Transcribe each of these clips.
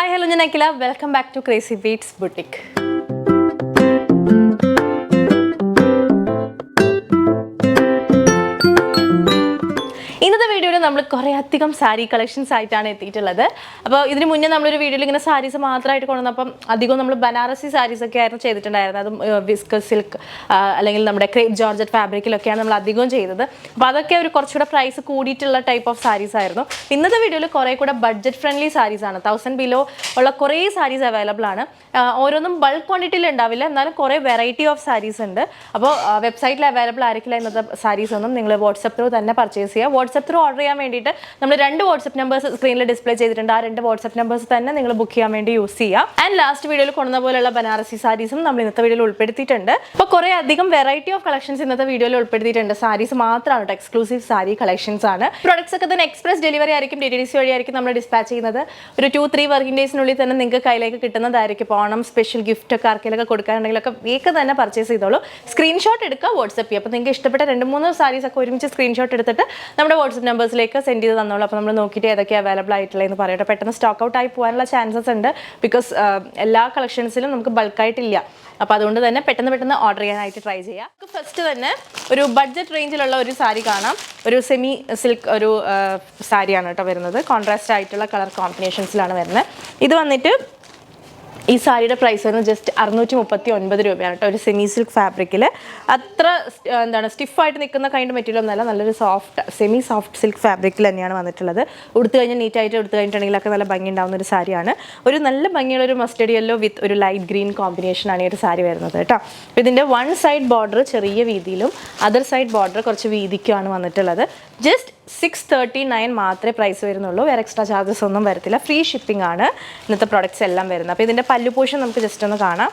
Hi, hello, ഞാൻ അഖില. Welcome back to Crazy Beats Boutique. ഇന്നത്തെ വീഡിയോയിൽ നമ്മൾ കുറേ അധികം സാരി കളക്ഷൻസ് ആയിട്ടാണ് എത്തിയിട്ടുള്ളത്. അപ്പോൾ ഇതിന് മുന്നേ നമ്മളൊരു വീഡിയോയിൽ ഇങ്ങനെ സാരീസ് മാത്രമായിട്ട് കൊണ്ടുവന്നപ്പം അധികം നമ്മൾ ബനാറസി സാരീസ് ഒക്കെ ആയിരുന്നു ചെയ്തിട്ടുണ്ടായിരുന്നത്. അതും വിസ്കസ് സിൽക്ക് അല്ലെങ്കിൽ നമ്മുടെ ക്രേപ്പ് ജോർജറ്റ് ഫാബ്രിക്കിലൊക്കെയാണ് നമ്മൾ അധികം ചെയ്തത്. അപ്പോൾ അതൊക്കെ ഒരു കുറച്ചുകൂടെ പ്രൈസ് കൂടിയിട്ടുള്ള ടൈപ്പ് ഓഫ് സാരീസ് ആയിരുന്നു. ഇന്നത്തെ വീഡിയോയിൽ കുറേ കൂടെ ബഡ്ജറ്റ് ഫ്രണ്ട്ലി സാരീസ് ആണ്. 1000 ബിലോ ഉള്ള കുറേ സാരീസ് അവൈലബിൾ ആണ്. ഓരോന്നും ബൾക്ക് ക്വാണ്ടിറ്റിയിൽ ഉണ്ടാവില്ല, എന്നാലും കുറേ വെറൈറ്റി ഓഫ് സാരീസ് ഉണ്ട്. അപ്പോൾ വെബ്സൈറ്റിൽ അവൈലബിൾ ആയിരിക്കില്ല ഇന്നത്തെ സാരീസ് ഒന്നും. നിങ്ങൾ വാട്സപ്പ് ത്രൂ തന്നെ പർച്ചേസ് ചെയ്യുക. വാട്സപ്പ് ത്രൂ ഓർഡർ ചെയ്യാൻ വേണ്ടിയിട്ട് നമ്മൾ 2 വാട്സപ്പ് നമ്പേഴ്സ് സ്ക്രീനിൽ ഡിസ്പ്ലേ ചെയ്തിട്ടുണ്ട്. ആ 2 വാട്സപ്പ് നമ്പേഴ്സ് തന്നെ നിങ്ങൾ ബുക്ക് ചെയ്യാൻ വേണ്ടി യൂസ് ചെയ്യുക. ആൻഡ് ലാസ്റ്റ് വീഡിയോയിൽ കൊണ്ടുവന്ന പോലെയുള്ള ബനാറസി സാരീസും നമ്മൾ ഇന്നത്തെ വീഡിയോയിൽ ഉൾപ്പെടുത്തിയിട്ടുണ്ട്. അപ്പോൾ കുറേ അധികം വെറൈറ്റി ഓഫ് കളക്ഷൻസ് ഇന്നത്തെ വീഡിയോയിൽ ഉൾപ്പെടുത്തിയിട്ടുണ്ട്. സാരീസ് മാത്രമാണ്, എക്സ്ക്ലൂസീവ് സാരി കളക്ഷൻസ് ആണ്. പ്രൊഡക്ട്സ് ഒക്കെ തന്നെ എക്സ്പ്രസ് ഡെലിവറി ആയിരിക്കും, DTDC വഴിയായിരിക്കും നമ്മൾ ഡിസ്പാച്ച് ചെയ്യുന്നത്. ഒരു 2-3 വർക്കിംഗ് ഡേയ്സിനുള്ളിൽ തന്നെ നിങ്ങൾക്ക് കയ്യിലേക്ക് കിട്ടുന്നതായിരിക്കും. ഓണം സ്പെഷ്യൽ ഗിഫ്റ്റ് ഒക്കെ ആർക്കെങ്കിലൊക്കെ കൊടുക്കാനുണ്ടെങ്കിലൊക്കെ വേഗം തന്നെ പർച്ചേസ് ചെയ്തോളൂ. സ്ക്രീൻഷോട്ട് എടുക്കുക, വാട്സപ്പ് ചെയ്യുക. അപ്പോൾ നിങ്ങൾക്ക് ഇഷ്ടപ്പെട്ട 2-3 സാരീസ് ഒക്കെ ഒരുമിച്ച് സ്ക്രീൻഷോട്ട് എടുത്തിട്ട് നമ്മുടെ വാട്സപ്പ് നമ്പേഴ്സിലേക്ക് സെൻഡ് ചെയ്ത് തന്നോളൂ. അപ്പോൾ നമ്മൾ നോക്കിയിട്ട് ഏതൊക്കെ അവൈലബിൾ ആയിട്ടുള്ളതെന്ന് പറയട്ടെ. പെട്ടെന്ന് സ്റ്റോക്ക് ഔട്ട് ആയി പോകാനുള്ള ചാൻസസ് ഉണ്ട്. ബിക്കോസ് എല്ലാ കളക്ഷൻസിലും നമുക്ക് ബൾക്കായിട്ടില്ല. അപ്പോൾ അതുകൊണ്ട് തന്നെ പെട്ടെന്ന് ഓർഡർ ചെയ്യാനായിട്ട് ട്രൈ ചെയ്യുക. നമുക്ക് ഫസ്റ്റ് തന്നെ ഒരു ബഡ്ജറ്റ് റേഞ്ചിലുള്ള ഒരു സാരി കാണാം. ഒരു സെമി സിൽക്ക് ഒരു സാരിയാണ് കേട്ടോ വരുന്നത്. കോൺട്രാസ്റ്റ് ആയിട്ടുള്ള കളർ കോമ്പിനേഷൻസിലാണ് വരുന്നത്. ഇത് വന്നിട്ട് ഈ സാരിയുടെ പ്രൈസ് വരുന്നത് ജസ്റ്റ് 639 രൂപയാണ് കേട്ടോ. ഒരു സെമി സിൽക്ക് ഫാബ്രിക്കിൽ അത്ര സ്റ്റിഫായിട്ട് നിൽക്കുന്ന കൈൻഡ് മെറ്റീരിയൽ ഒന്നല്ല, നല്ലൊരു സെമി സോഫ്റ്റ് സിൽക്ക് ഫാബ്രിക്കിൽ തന്നെയാണ് വന്നിട്ടുള്ളത്. ഉടുത്ത് കഴിഞ്ഞാൽ നീറ്റായിട്ട് എടുത്തു കഴിഞ്ഞിട്ടുണ്ടെങ്കിലൊക്കെ നല്ല ഭംഗി ഉണ്ടാകുന്ന ഒരു സാരിയാണ്. ഒരു നല്ല ഭംഗിയുള്ള ഒരു മസ്റ്റേർഡ് യെല്ലോ വിത്ത് ഒരു ലൈറ്റ് ഗ്രീൻ കോമ്പിനേഷനാണ് ഈ ഒരു സാരി വരുന്നത് കേട്ടോ. അപ്പോൾ ഇതിൻ്റെ 1 സൈഡ് ബോർഡർ ചെറിയ വീതിയിലും അതർ സൈഡ് ബോർഡർ കുറച്ച് വീതിക്കുമാണ് വന്നിട്ടുള്ളത്. ജസ്റ്റ് 639 മാത്രമേ പ്രൈസ് വരുന്നുള്ളൂ. വേറെ എക്സ്ട്രാ ചാർജസ് ഒന്നും വരത്തില്ല. ഫ്രീ ഷിപ്പിംഗ് ആണ് ഇന്നത്തെ പ്രോഡക്റ്റ്സ് എല്ലാം വരുന്നത്. അപ്പോൾ ഇതിൻ്റെ പല്ലു പോർഷൻ നമുക്ക് ജസ്റ്റ് ഒന്ന് കാണാം.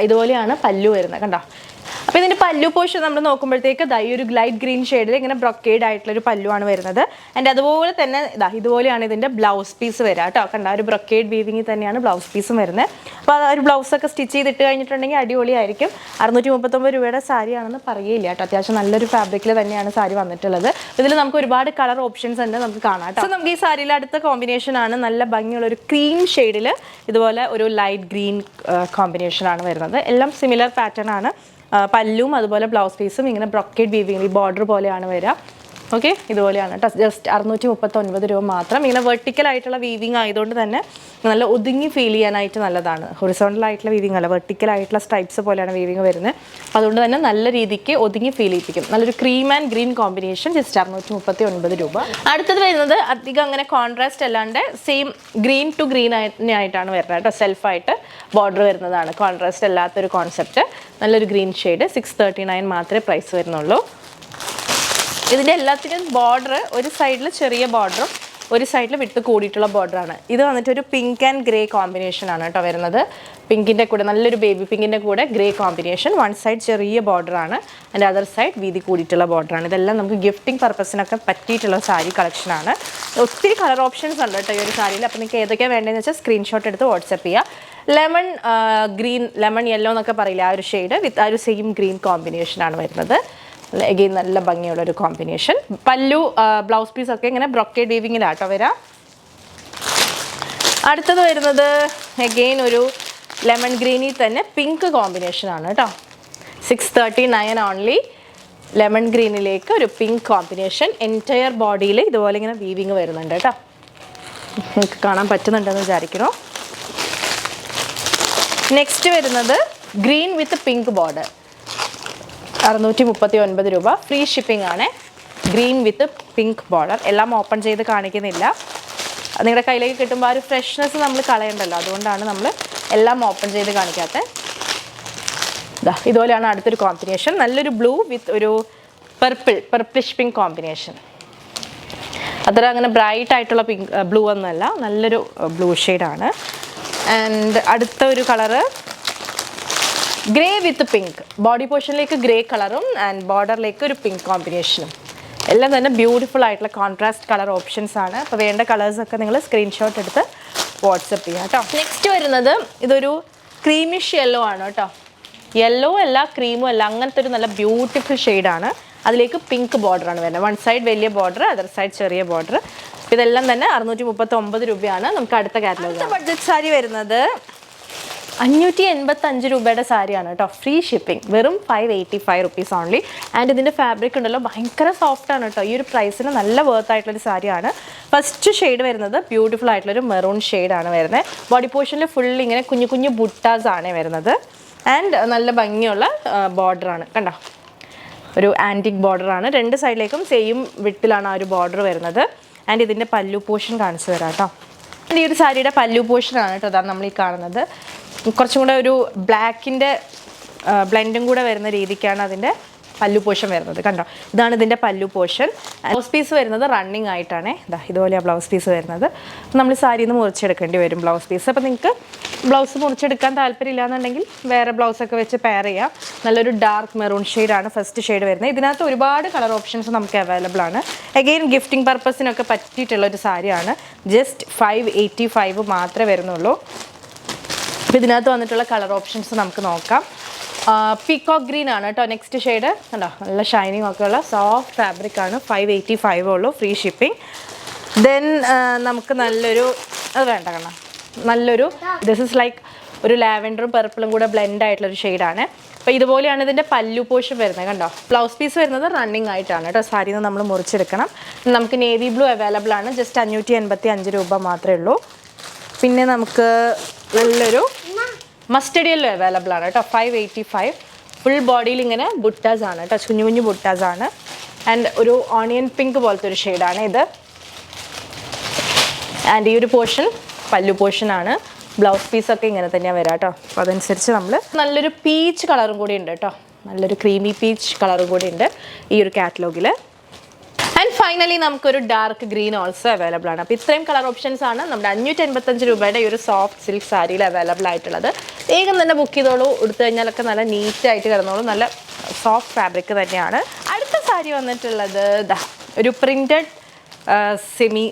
ഇതുപോലെയാണ് പല്ലു വരുന്നത്, കണ്ടോ. അപ്പോൾ ഇതിൻ്റെ പല്ലു പോർഷൻ നമ്മൾ നോക്കുമ്പോഴത്തേക്ക് ഈ ഒരു ലൈറ്റ് ഗ്രീൻ ഷെയ്ഡിൽ ഇങ്ങനെ ബ്രൊക്കേഡ് ആയിട്ടുള്ളൊരു പല്ലുവാണ് വരുന്നത്. ആൻഡ് അതുപോലെ തന്നെ ഇതുപോലെയാണ് ഇതിൻ്റെ ബ്ലൗസ് പീസ് വരിക കേട്ടോ. കണ്ട ഒരു ബ്രൊക്കേഡ് വീവിങ്ങിൽ തന്നെയാണ് ബ്ലൗസ് പീസും വരുന്നത്. അപ്പോൾ ആ ഒരു ബ്ലൗസൊക്കെ സ്റ്റിച്ച് ചെയ്തിട്ട് കഴിഞ്ഞിട്ടുണ്ടെങ്കിൽ അടിപൊളിയായിരിക്കും. 639 രൂപയുടെ സാരിയാണെന്ന് പറയില്ല കേട്ടോ. അത്യാവശ്യം നല്ലൊരു ഫാബ്രിക്കിൽ തന്നെയാണ് സാരി വന്നിട്ടുള്ളത്. ഇതിൽ നമുക്ക് ഒരുപാട് കളർ ഓപ്ഷൻസ് ഉണ്ട്, നമുക്ക് കാണാം കേട്ടോ. അപ്പോൾ നമുക്ക് ഈ സാരിയിലെ അടുത്ത കോമ്പിനേഷനാണ് നല്ല ഭംഗിയുള്ളൊരു ക്രീം ഷെയ്ഡിൽ ഇതുപോലെ ഒരു ലൈറ്റ് ഗ്രീൻ കോമ്പിനേഷനാണ് വരുന്നത്. എല്ലാം സിമിലർ പാറ്റേൺ ആണ്. പല്ലും അതുപോലെ ബ്ലൗസ് പീസും ഇങ്ങനെ ബ്രൊക്കേഡ് വീവിങ് ഈ ബോർഡർ പോലെയാണ് വരിക. ഓക്കെ, ഇതുപോലെയാണ് കേട്ടോ. ജസ്റ്റ് 639 രൂപ മാത്രം. ഇങ്ങനെ വെർട്ടിക്കൽ ആയിട്ടുള്ള വീവിങ് ആയതുകൊണ്ട് തന്നെ നല്ല ഒതുങ്ങി ഫീൽ ചെയ്യാനായിട്ട് നല്ലതാണ്. ഹൊറിസോണ്ടൽ ആയിട്ടുള്ള വീവിങ് അല്ല, വെർട്ടിക്കൽ ആയിട്ടുള്ള സ്ട്രൈപ്സ് പോലെയാണ് വീവിങ് വരുന്നത്. അതുകൊണ്ട് തന്നെ നല്ല രീതിക്ക് ഒതുങ്ങി ഫീൽ ചെയ്യിപ്പിക്കും. നല്ലൊരു cream and green combination. Just 639 രൂപ. അടുത്തത് വരുന്നത് അധികം അങ്ങനെ കോൺട്രാസ്റ്റ് അല്ലാണ്ട് സെയിം ഗ്രീൻ ടു ഗ്രീൻ ആയിട്ടാണ് വരുന്നത് കേട്ടോ. സെൽഫായിട്ട് ബോർഡർ വരുന്നതാണ്, കോൺട്രാസ്റ്റ് അല്ലാത്തൊരു കോൺസെപ്റ്റ്. നല്ലൊരു ഗ്രീൻ ഷെയ്ഡ്. 639 മാത്രമേ പ്രൈസ് വരുന്നുള്ളൂ. ഇതിൻ്റെ എല്ലാത്തിനും ബോർഡർ ഒരു സൈഡിൽ ചെറിയ ബോർഡറും ഒരു സൈഡിൽ വിട്ട് കൂടിയിട്ടുള്ള ബോർഡറാണ്. ഇത് വന്നിട്ട് ഒരു പിങ്ക് ആൻഡ് ഗ്രേ കോമ്പിനേഷനാണ് കേട്ടോ വരുന്നത്. പിങ്കിൻ്റെ കൂടെ നല്ലൊരു ബേബി പിങ്കിൻ്റെ കൂടെ ഗ്രേ കോമ്പിനേഷൻ. 1 സൈഡ് ചെറിയ ബോർഡറാണ്, അതിൻ്റെ അതർ സൈഡ് വീതി കൂടിയിട്ടുള്ള ബോർഡറാണ്. ഇതെല്ലാം നമുക്ക് ഗിഫ്റ്റിംഗ് പർപ്പസിനൊക്കെ പറ്റിയിട്ടുള്ള സാരി കളക്ഷനാണ്. ഒത്തിരി കളർ ഓപ്ഷൻസ് ഉണ്ട് കേട്ടോ ഈ ഒരു സാരിയിൽ. അപ്പോൾ നിങ്ങൾക്ക് ഏതൊക്കെയാണ് വേണ്ടതെന്ന് വെച്ചാൽ സ്ക്രീൻഷോട്ട് എടുത്ത് വാട്സപ്പ് ചെയ്യുക. ലെമൺ ഗ്രീൻ, ലെമൺ യെല്ലോ എന്നൊക്കെ പറയില്ല, ആ ഒരു ഷെയ്ഡ് വിത്ത് ആ ഒരു സെയിം ഗ്രീൻ കോമ്പിനേഷനാണ് വരുന്നത്. എഗെയിൻ നല്ല ഭംഗിയുള്ളൊരു കോമ്പിനേഷൻ. പല്ലു ബ്ലൗസ് പീസൊക്കെ ഇങ്ങനെ ബ്രൊക്കേഡ് വീവിങ്ങിലാട്ടോ വരാം. അടുത്തത് വരുന്നത് എഗെയിൻ ഒരു ലെമൺ ഗ്രീനിൽ തന്നെ പിങ്ക് കോമ്പിനേഷനാണ് കേട്ടോ. 639 ഓൺലി. ലെമൺ ഗ്രീനിലേക്ക് ഒരു പിങ്ക് കോമ്പിനേഷൻ. എൻറ്റയർ ബോഡിയിൽ ഇതുപോലെ ഇങ്ങനെ വീവിങ് വരുന്നുണ്ട് കേട്ടോ. നിങ്ങൾക്ക് കാണാൻ പറ്റുന്നുണ്ടെന്ന് വിചാരിക്കണോ. നെക്സ്റ്റ് വരുന്നത് ഗ്രീൻ വിത്ത് പിങ്ക് ബോർഡർ. 639 രൂപ. ഫ്രീ ഷിപ്പിംഗ് ആണ്. ഗ്രീൻ വിത്ത് പിങ്ക് ബോർഡർ. എല്ലാം ഓപ്പൺ ചെയ്ത് കാണിക്കുന്നില്ല. നിങ്ങളുടെ കയ്യിലേക്ക് കിട്ടുമ്പോൾ ആ ഒരു ഫ്രഷ്നെസ് നമ്മൾ കളയണ്ടല്ലോ, അതുകൊണ്ടാണ് നമ്മൾ എല്ലാം ഓപ്പൺ ചെയ്ത് കാണിക്കാത്തത്. ഇതുപോലെയാണ് അടുത്തൊരു കോമ്പിനേഷൻ. നല്ലൊരു ബ്ലൂ വിത്ത് ഒരു പർപ്പിഷ് പിങ്ക് കോമ്പിനേഷൻ. അത്ര അങ്ങനെ ബ്രൈറ്റ് ആയിട്ടുള്ള പിങ്ക് ബ്ലൂ ഒന്നുമല്ല, നല്ലൊരു ബ്ലൂ ഷെയ്ഡാണ്. ആൻഡ് അടുത്ത ഒരു colour grey with pink. Body പോർഷനിലേക്ക് ഗ്രേ കളറും ആൻഡ് ബോർഡറിലേക്ക് ഒരു പിങ്ക് കോമ്പിനേഷനും. എല്ലാം തന്നെ ബ്യൂട്ടിഫുൾ ആയിട്ടുള്ള കോൺട്രാസ്റ്റ് കളർ ഓപ്ഷൻസ് ആണ്. അപ്പോൾ വേണ്ട കളേഴ്സൊക്കെ നിങ്ങൾ സ്ക്രീൻഷോട്ട് എടുത്ത് വാട്സപ്പ് ചെയ്യുക കേട്ടോ. നെക്സ്റ്റ് വരുന്നത് ഇതൊരു ക്രീമിഷ് യെല്ലോ ആണ് കേട്ടോ. യെല്ലോ അല്ല, ക്രീമും അല്ല, അങ്ങനത്തെ ഒരു നല്ല ബ്യൂട്ടിഫുൾ ഷെയ്ഡാണ്. അതിലേക്ക് പിങ്ക് ബോർഡറാണ് വരുന്നത്. വൺ സൈഡ് വലിയ ബോർഡർ, അതർ സൈഡ് ചെറിയ ബോർഡർ. ഇതെല്ലാം തന്നെ 639 രൂപയാണ്. നമുക്ക് അടുത്ത കാറ്റലോഗ് ബഡ്ജറ്റ് സാരി വരുന്നത് 585 രൂപയുടെ സാരിയാണ് കേട്ടോ. ഫ്രീ ഷിപ്പിംഗ്, വെറും 585 റുപ്പീസ് ഓൺലി. ആൻഡ് ഇതിൻ്റെ ഫാബ്രിക് ഉണ്ടല്ലോ ഭയങ്കര സോഫ്റ്റ് ആണ് കേട്ടോ. ഈ ഒരു പ്രൈസിന് നല്ല വർത്ത് ആയിട്ടുള്ളൊരു സാരിയാണ്. ഫസ്റ്റ് ഷെയ്ഡ് വരുന്നത് ബ്യൂട്ടിഫുൾ ആയിട്ടുള്ളൊരു മെറൂൺ ഷെയ്ഡാണ് വരുന്നത്. ബോഡി പോർഷനിൽ ഫുൾ ഇങ്ങനെ കുഞ്ഞു കുഞ്ഞു ബുട്ടാസ് ആണ് വരുന്നത്. ആൻഡ് നല്ല ഭംഗിയുള്ള ബോർഡറാണ് കണ്ടോ, ഒരു ആൻറ്റിക് ബോർഡറാണ്. രണ്ട് സൈഡിലേക്കും സെയിം വിട്ടിലാണ് ആ ഒരു ബോർഡർ വരുന്നത്. ആൻഡ് ഇതിൻ്റെ പല്ലു പോർഷൻ കാണിച്ചു തരാം കേട്ടോ. ഈ ഒരു സാരിയുടെ പല്ലു പോർഷനാണ് കേട്ടോ അതാണ് നമ്മൾ ഈ കാണുന്നത്. കുറച്ചും കൂടെ ഒരു ബ്ലാക്കിൻ്റെ ബ്ലെൻഡും കൂടെ വരുന്ന രീതിക്കാണ് അതിൻ്റെ പല്ലു പോർഷൻ വരുന്നത് കണ്ടോ. ഇതാണ് ഇതിൻ്റെ പല്ലു പോർഷൻ. ബ്ലൗസ് പീസ് വരുന്നത് റണ്ണിങ് ആയിട്ടാണ്. ഇതുപോലെയാണ് ബ്ലൗസ് പീസ് വരുന്നത്. നമ്മൾ സാരിയിൽ നിന്ന് മുറിച്ചെടുക്കേണ്ടി വരും ബ്ലൗസ് പീസ്. അപ്പോൾ നിങ്ങൾക്ക് ബ്ലൗസ് മുറിച്ചെടുക്കാൻ താല്പര്യമില്ല എന്നുണ്ടെങ്കിൽ വേറെ ബ്ലൗസൊക്കെ വെച്ച് പെയർ ചെയ്യാം. നല്ലൊരു ഡാർക്ക് മെറൂൺ ഷെയ്ഡാണ് ഫസ്റ്റ് ഷെയ്ഡ് വരുന്നത്. ഇതിനകത്ത് ഒരുപാട് കളർ ഓപ്ഷൻസ് നമുക്ക് അവൈലബിൾ ആണ്. അഗെയിൻ ഗിഫ്റ്റിംഗ് പർപ്പസിനൊക്കെ പറ്റിയിട്ടുള്ളൊരു സാരിയാണ്. ജസ്റ്റ് 585 മാത്രമേ വരുന്നുള്ളൂ. അപ്പോൾ ഇതിനകത്ത് വന്നിട്ടുള്ള കളർ ഓപ്ഷൻസ് നമുക്ക് നോക്കാം. പീകോക്ക് ഗ്രീൻ ആണ് കേട്ടോ നെക്സ്റ്റ് ഷെയ്ഡ്. കണ്ടോ നല്ല ഷൈനിങ് ഒക്കെ ഉള്ള സോഫ്റ്റ് ഫാബ്രിക് ആണ്. 585 ഉള്ളൂ, ഫ്രീ ഷിപ്പിംഗ്. ദെൻ നമുക്ക് നല്ലൊരു അത് വേണ്ട കണ്ടോ നല്ലൊരു ദിസ് ഇസ് ലൈക്ക് ഒരു ലാവൻഡറും പർപ്പിളും കൂടെ ബ്ലെൻഡ് ആയിട്ടുള്ളൊരു ഷെയ്ഡാണ്. അപ്പോൾ ഇതുപോലെയാണ് ഇതിൻ്റെ പല്ലു പോർഷൻ വരുന്നത് കണ്ടോ. ബ്ലൗസ് പീസ് വരുന്നത് റണ്ണിങ് ആയിട്ടാണ് കേട്ടോ. സാരിയിൽ നിന്ന് നമ്മൾ മുറിച്ചെടുക്കണം. നമുക്ക് നേവി ബ്ലൂ അവൈലബിൾ ആണ്. ജസ്റ്റ് 585 രൂപ മാത്രമേ ഉള്ളൂ. പിന്നെ നമുക്ക് നല്ലൊരു മസ്റ്റർഡ് യെല്ലോ അവൈലബിൾ ആണ് കേട്ടോ. 585. ഫുൾ ബോഡിയിൽ ഇങ്ങനെ ബുട്ടാസ് ആണ് കേട്ടോ, കുഞ്ഞു കുഞ്ഞു ബുട്ടാസ് ആണ്. ആൻഡ് ഒരു ഓണിയൻ പിങ്ക് പോലത്തെ ഒരു ഷെയ്ഡാണ് ഇത്. ആൻഡ് ഈ ഒരു പോർഷൻ പല്ലു പോർഷനാണ്. ബ്ലൗസ് പീസൊക്കെ ഇങ്ങനെ തന്നെയാണ് വരാം കേട്ടോ. അപ്പോൾ അതനുസരിച്ച് നമ്മൾ നല്ലൊരു പീച്ച് കളറും കൂടി ഉണ്ട് കേട്ടോ. നല്ലൊരു ക്രീമി പീച്ച് കളറും കൂടി ഉണ്ട് ഈ ഒരു കാറ്റലോഗിൽ. ആൻഡ് ഫൈനലി നമുക്കൊരു ഡാർക്ക് ഗ്രീൻ ഓൾസോ അവൈലബിൾ ആണ്. അപ്പോൾ ഇത്രയും കളർ ഓപ്ഷൻസ് ആണ് നമ്മുടെ 585 രൂപയുടെ ഈ ഒരു സോഫ്റ്റ് സിൽക്ക് സാരിയിൽ അവൈലബിൾ ആയിട്ടുള്ളത്. വേഗം തന്നെ ബുക്ക് ചെയ്തോളൂ. എടുത്തു കഴിഞ്ഞാലൊക്കെ നല്ല നീറ്റായിട്ട് കിടന്നോളൂ. നല്ല സോഫ്റ്റ് ഫാബ്രിക് തന്നെയാണ്. അടുത്ത സാരി വന്നിട്ടുള്ളത് ഒരു പ്രിൻറ്റഡ് സെമി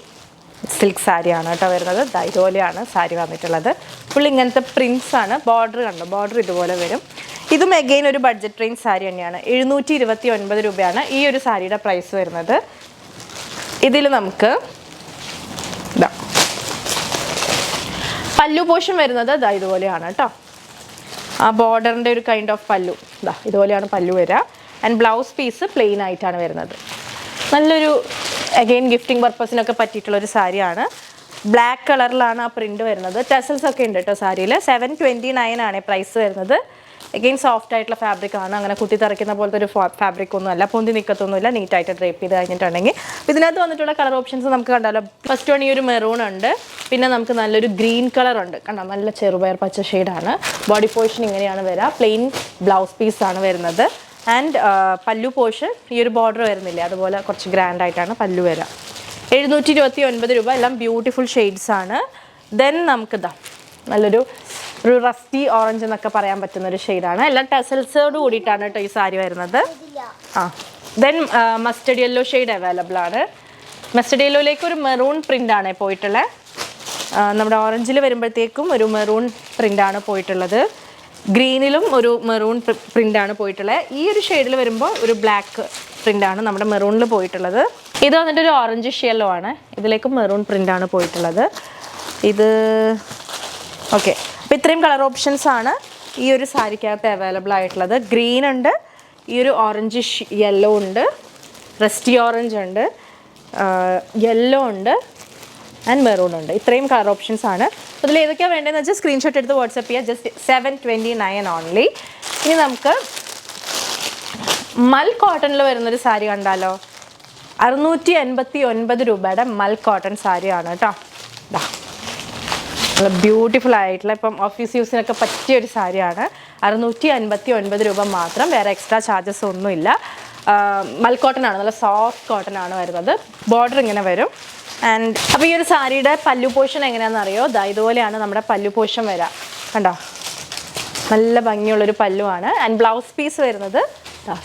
സിൽക്ക് സാരിയാണ് കേട്ടോ വരുന്നത്. ഇതുപോലെയാണ് സാരി വന്നിട്ടുള്ളത്. ഫുൾ ഇങ്ങനത്തെ പ്രിൻസ് ആണ്. ബോർഡർ കണ്ടോ, ബോർഡർ ഇതുപോലെ വരും. ഇതും എഗെയിൻ ഒരു ബഡ്ജറ്റ് റേഞ്ച് സാരി തന്നെയാണ്. 729 രൂപയാണ് ഈ ഒരു സാരിയുടെ പ്രൈസ് വരുന്നത്. ഇതിൽ നമുക്ക് പല്ലു പോർഷൻ വരുന്നത് ഇതുപോലെയാണ് കേട്ടോ. ആ ബോർഡറിൻ്റെ ഒരു കൈൻഡ് ഓഫ് പല്ലു ഇതുപോലെയാണ് പല്ലു വരിക. ആൻഡ് ബ്ലൗസ് പീസ് പ്ലെയിൻ ആയിട്ടാണ് വരുന്നത്. നല്ലൊരു അഗെയിൻ ഗിഫ്റ്റിംഗ് പർപ്പസിനൊക്കെ പറ്റിയിട്ടുള്ളൊരു സാരിയാണ്. ബ്ലാക്ക് കളറിലാണ് ആ പ്രിൻ്റ് വരുന്നത്. ടെസൽസ് ഒക്കെ ഉണ്ട് കേട്ടോ സാരിയിൽ. 729 ആണ് പ്രൈസ് വരുന്നത്. അഗെയിൻ സോഫ്റ്റ് ആയിട്ടുള്ള ഫാബ്രിക് ആണ്. അങ്ങനെ കുത്തി തറയ്ക്കുന്ന പോലത്തെ ഒരു ഫാബ്രിക് ഒന്നും അല്ല, പൊന്തി നിൽക്കത്തൊന്നുമില്ല. നീറ്റായിട്ട് ഡ്രേപ്പ് ചെയ്ത് കഴിഞ്ഞിട്ടുണ്ടെങ്കിൽ ഇതിനകത്ത് വന്നിട്ടുള്ള കളർ ഓപ്ഷൻസ് നമുക്ക് കണ്ടാലോ. ഫസ്റ്റ് വൺ ഈ ഒരു മെറൂൺ ഉണ്ട്. പിന്നെ നമുക്ക് നല്ലൊരു ഗ്രീൻ കളർ ഉണ്ട് കണ്ടോ, നല്ല ചെറുപയർ പച്ച ഷെയ്ഡാണ്. ബോഡി പോർഷൻ ഇങ്ങനെയാണ് വരിക. പ്ലെയിൻ ബ്ലൗസ് പീസാണ് വരുന്നത്. ആൻഡ് പല്ലു പോർഷൻ ഈ ഒരു ബോർഡർ വരുന്നില്ലേ, അതുപോലെ കുറച്ച് ഗ്രാൻഡ് ആയിട്ടാണ് പല്ലു വരിക. 729 രൂപ. എല്ലാം ബ്യൂട്ടിഫുൾ ഷെയ്ഡ്സ് ആണ്. ദെൻ നമുക്ക് നല്ലൊരു റസ്റ്റി ഓറഞ്ച് എന്നൊക്കെ പറയാൻ പറ്റുന്ന ഒരു ഷെയ്ഡാണ്. എല്ലാം ടെസൽസോട് കൂടിയിട്ടാണ് കേട്ടോ ഈ സാരി വരുന്നത്. Then mustard yellow shade available ആണ്. മസ്റ്റർഡ് യെല്ലോയിലേക്ക് ഒരു മെറൂൺ പ്രിൻ്റാണ് പോയിട്ടുള്ളത്. നമ്മുടെ ഓറഞ്ചിൽ വരുമ്പോഴത്തേക്കും ഒരു മെറൂൺ പ്രിൻ്റാണ് പോയിട്ടുള്ളത്. ഗ്രീനിലും ഒരു മെറൂൺ പ്രിൻ്റാണ് പോയിട്ടുള്ളത്. ഈ ഒരു ഷെയ്ഡിൽ വരുമ്പോൾ ഒരു ബ്ലാക്ക് പ്രിൻ്റാണ് നമ്മുടെ മെറൂണിൽ പോയിട്ടുള്ളത്. ഇത് വന്നിട്ട് ഒരു ഓറഞ്ചിഷ് യെല്ലോ ആണ്. ഇതിലേക്ക് മെറൂൺ പ്രിൻ്റാണ് പോയിട്ടുള്ളത്. ഇത് ഓക്കെ. അപ്പോൾ ഇത്രയും കളർ ഓപ്ഷൻസ് ആണ് ഈ ഒരു സാരിക്കകത്ത് അവൈലബിൾ ആയിട്ടുള്ളത്. ഗ്രീൻ ഉണ്ട്, ഈ ഒരു ഓറഞ്ചിഷ് യെല്ലോ ഉണ്ട്, റസ്റ്റി ഓറഞ്ച് ഉണ്ട്, യെല്ലോ ഉണ്ട് ആൻഡ് മെറൂൺ ഉണ്ട്. ഇത്രയും കളർ ഓപ്ഷൻസ് ആണ്. അതിൽ ഏതൊക്കെയാണ് വേണ്ടതെന്ന് വെച്ചാൽ സ്ക്രീൻഷോട്ട് എടുത്ത് വാട്സപ്പ് ചെയ്യുക. Just 729 only. ഇനി നമുക്ക് മൽ കോട്ടണിൽ വരുന്നൊരു സാരി കണ്ടാലോ. 689 രൂപയുടെ മൽ കോട്ടൺ സാരിയാണ് കേട്ടോ. നല്ല ബ്യൂട്ടിഫുൾ ആയിട്ടുള്ള ഇപ്പം ഓഫീസ് യൂസിനൊക്കെ പറ്റിയൊരു സാരിയാണ്. 659 രൂപ മാത്രം. വേറെ എക്സ്ട്രാ ചാർജസ് ഒന്നുമില്ല. മൽ കോട്ടൺ ആണ്, നല്ല സോഫ്റ്റ് കോട്ടൺ ആണ് വരുന്നത്. ബോർഡർ ഇങ്ങനെ വരും. ആൻഡ് അപ്പോൾ ഈ ഒരു സാരിയുടെ പല്ലു പോർഷൻ എങ്ങനെയാണെന്ന് അറിയോ. ഇതുപോലെയാണ് നമ്മുടെ പല്ലു പോർഷൻ വരാം കണ്ടോ. നല്ല ഭംഗിയുള്ളൊരു പല്ലുവാണ്. ആൻഡ് ബ്ലൗസ് പീസ് വരുന്നത്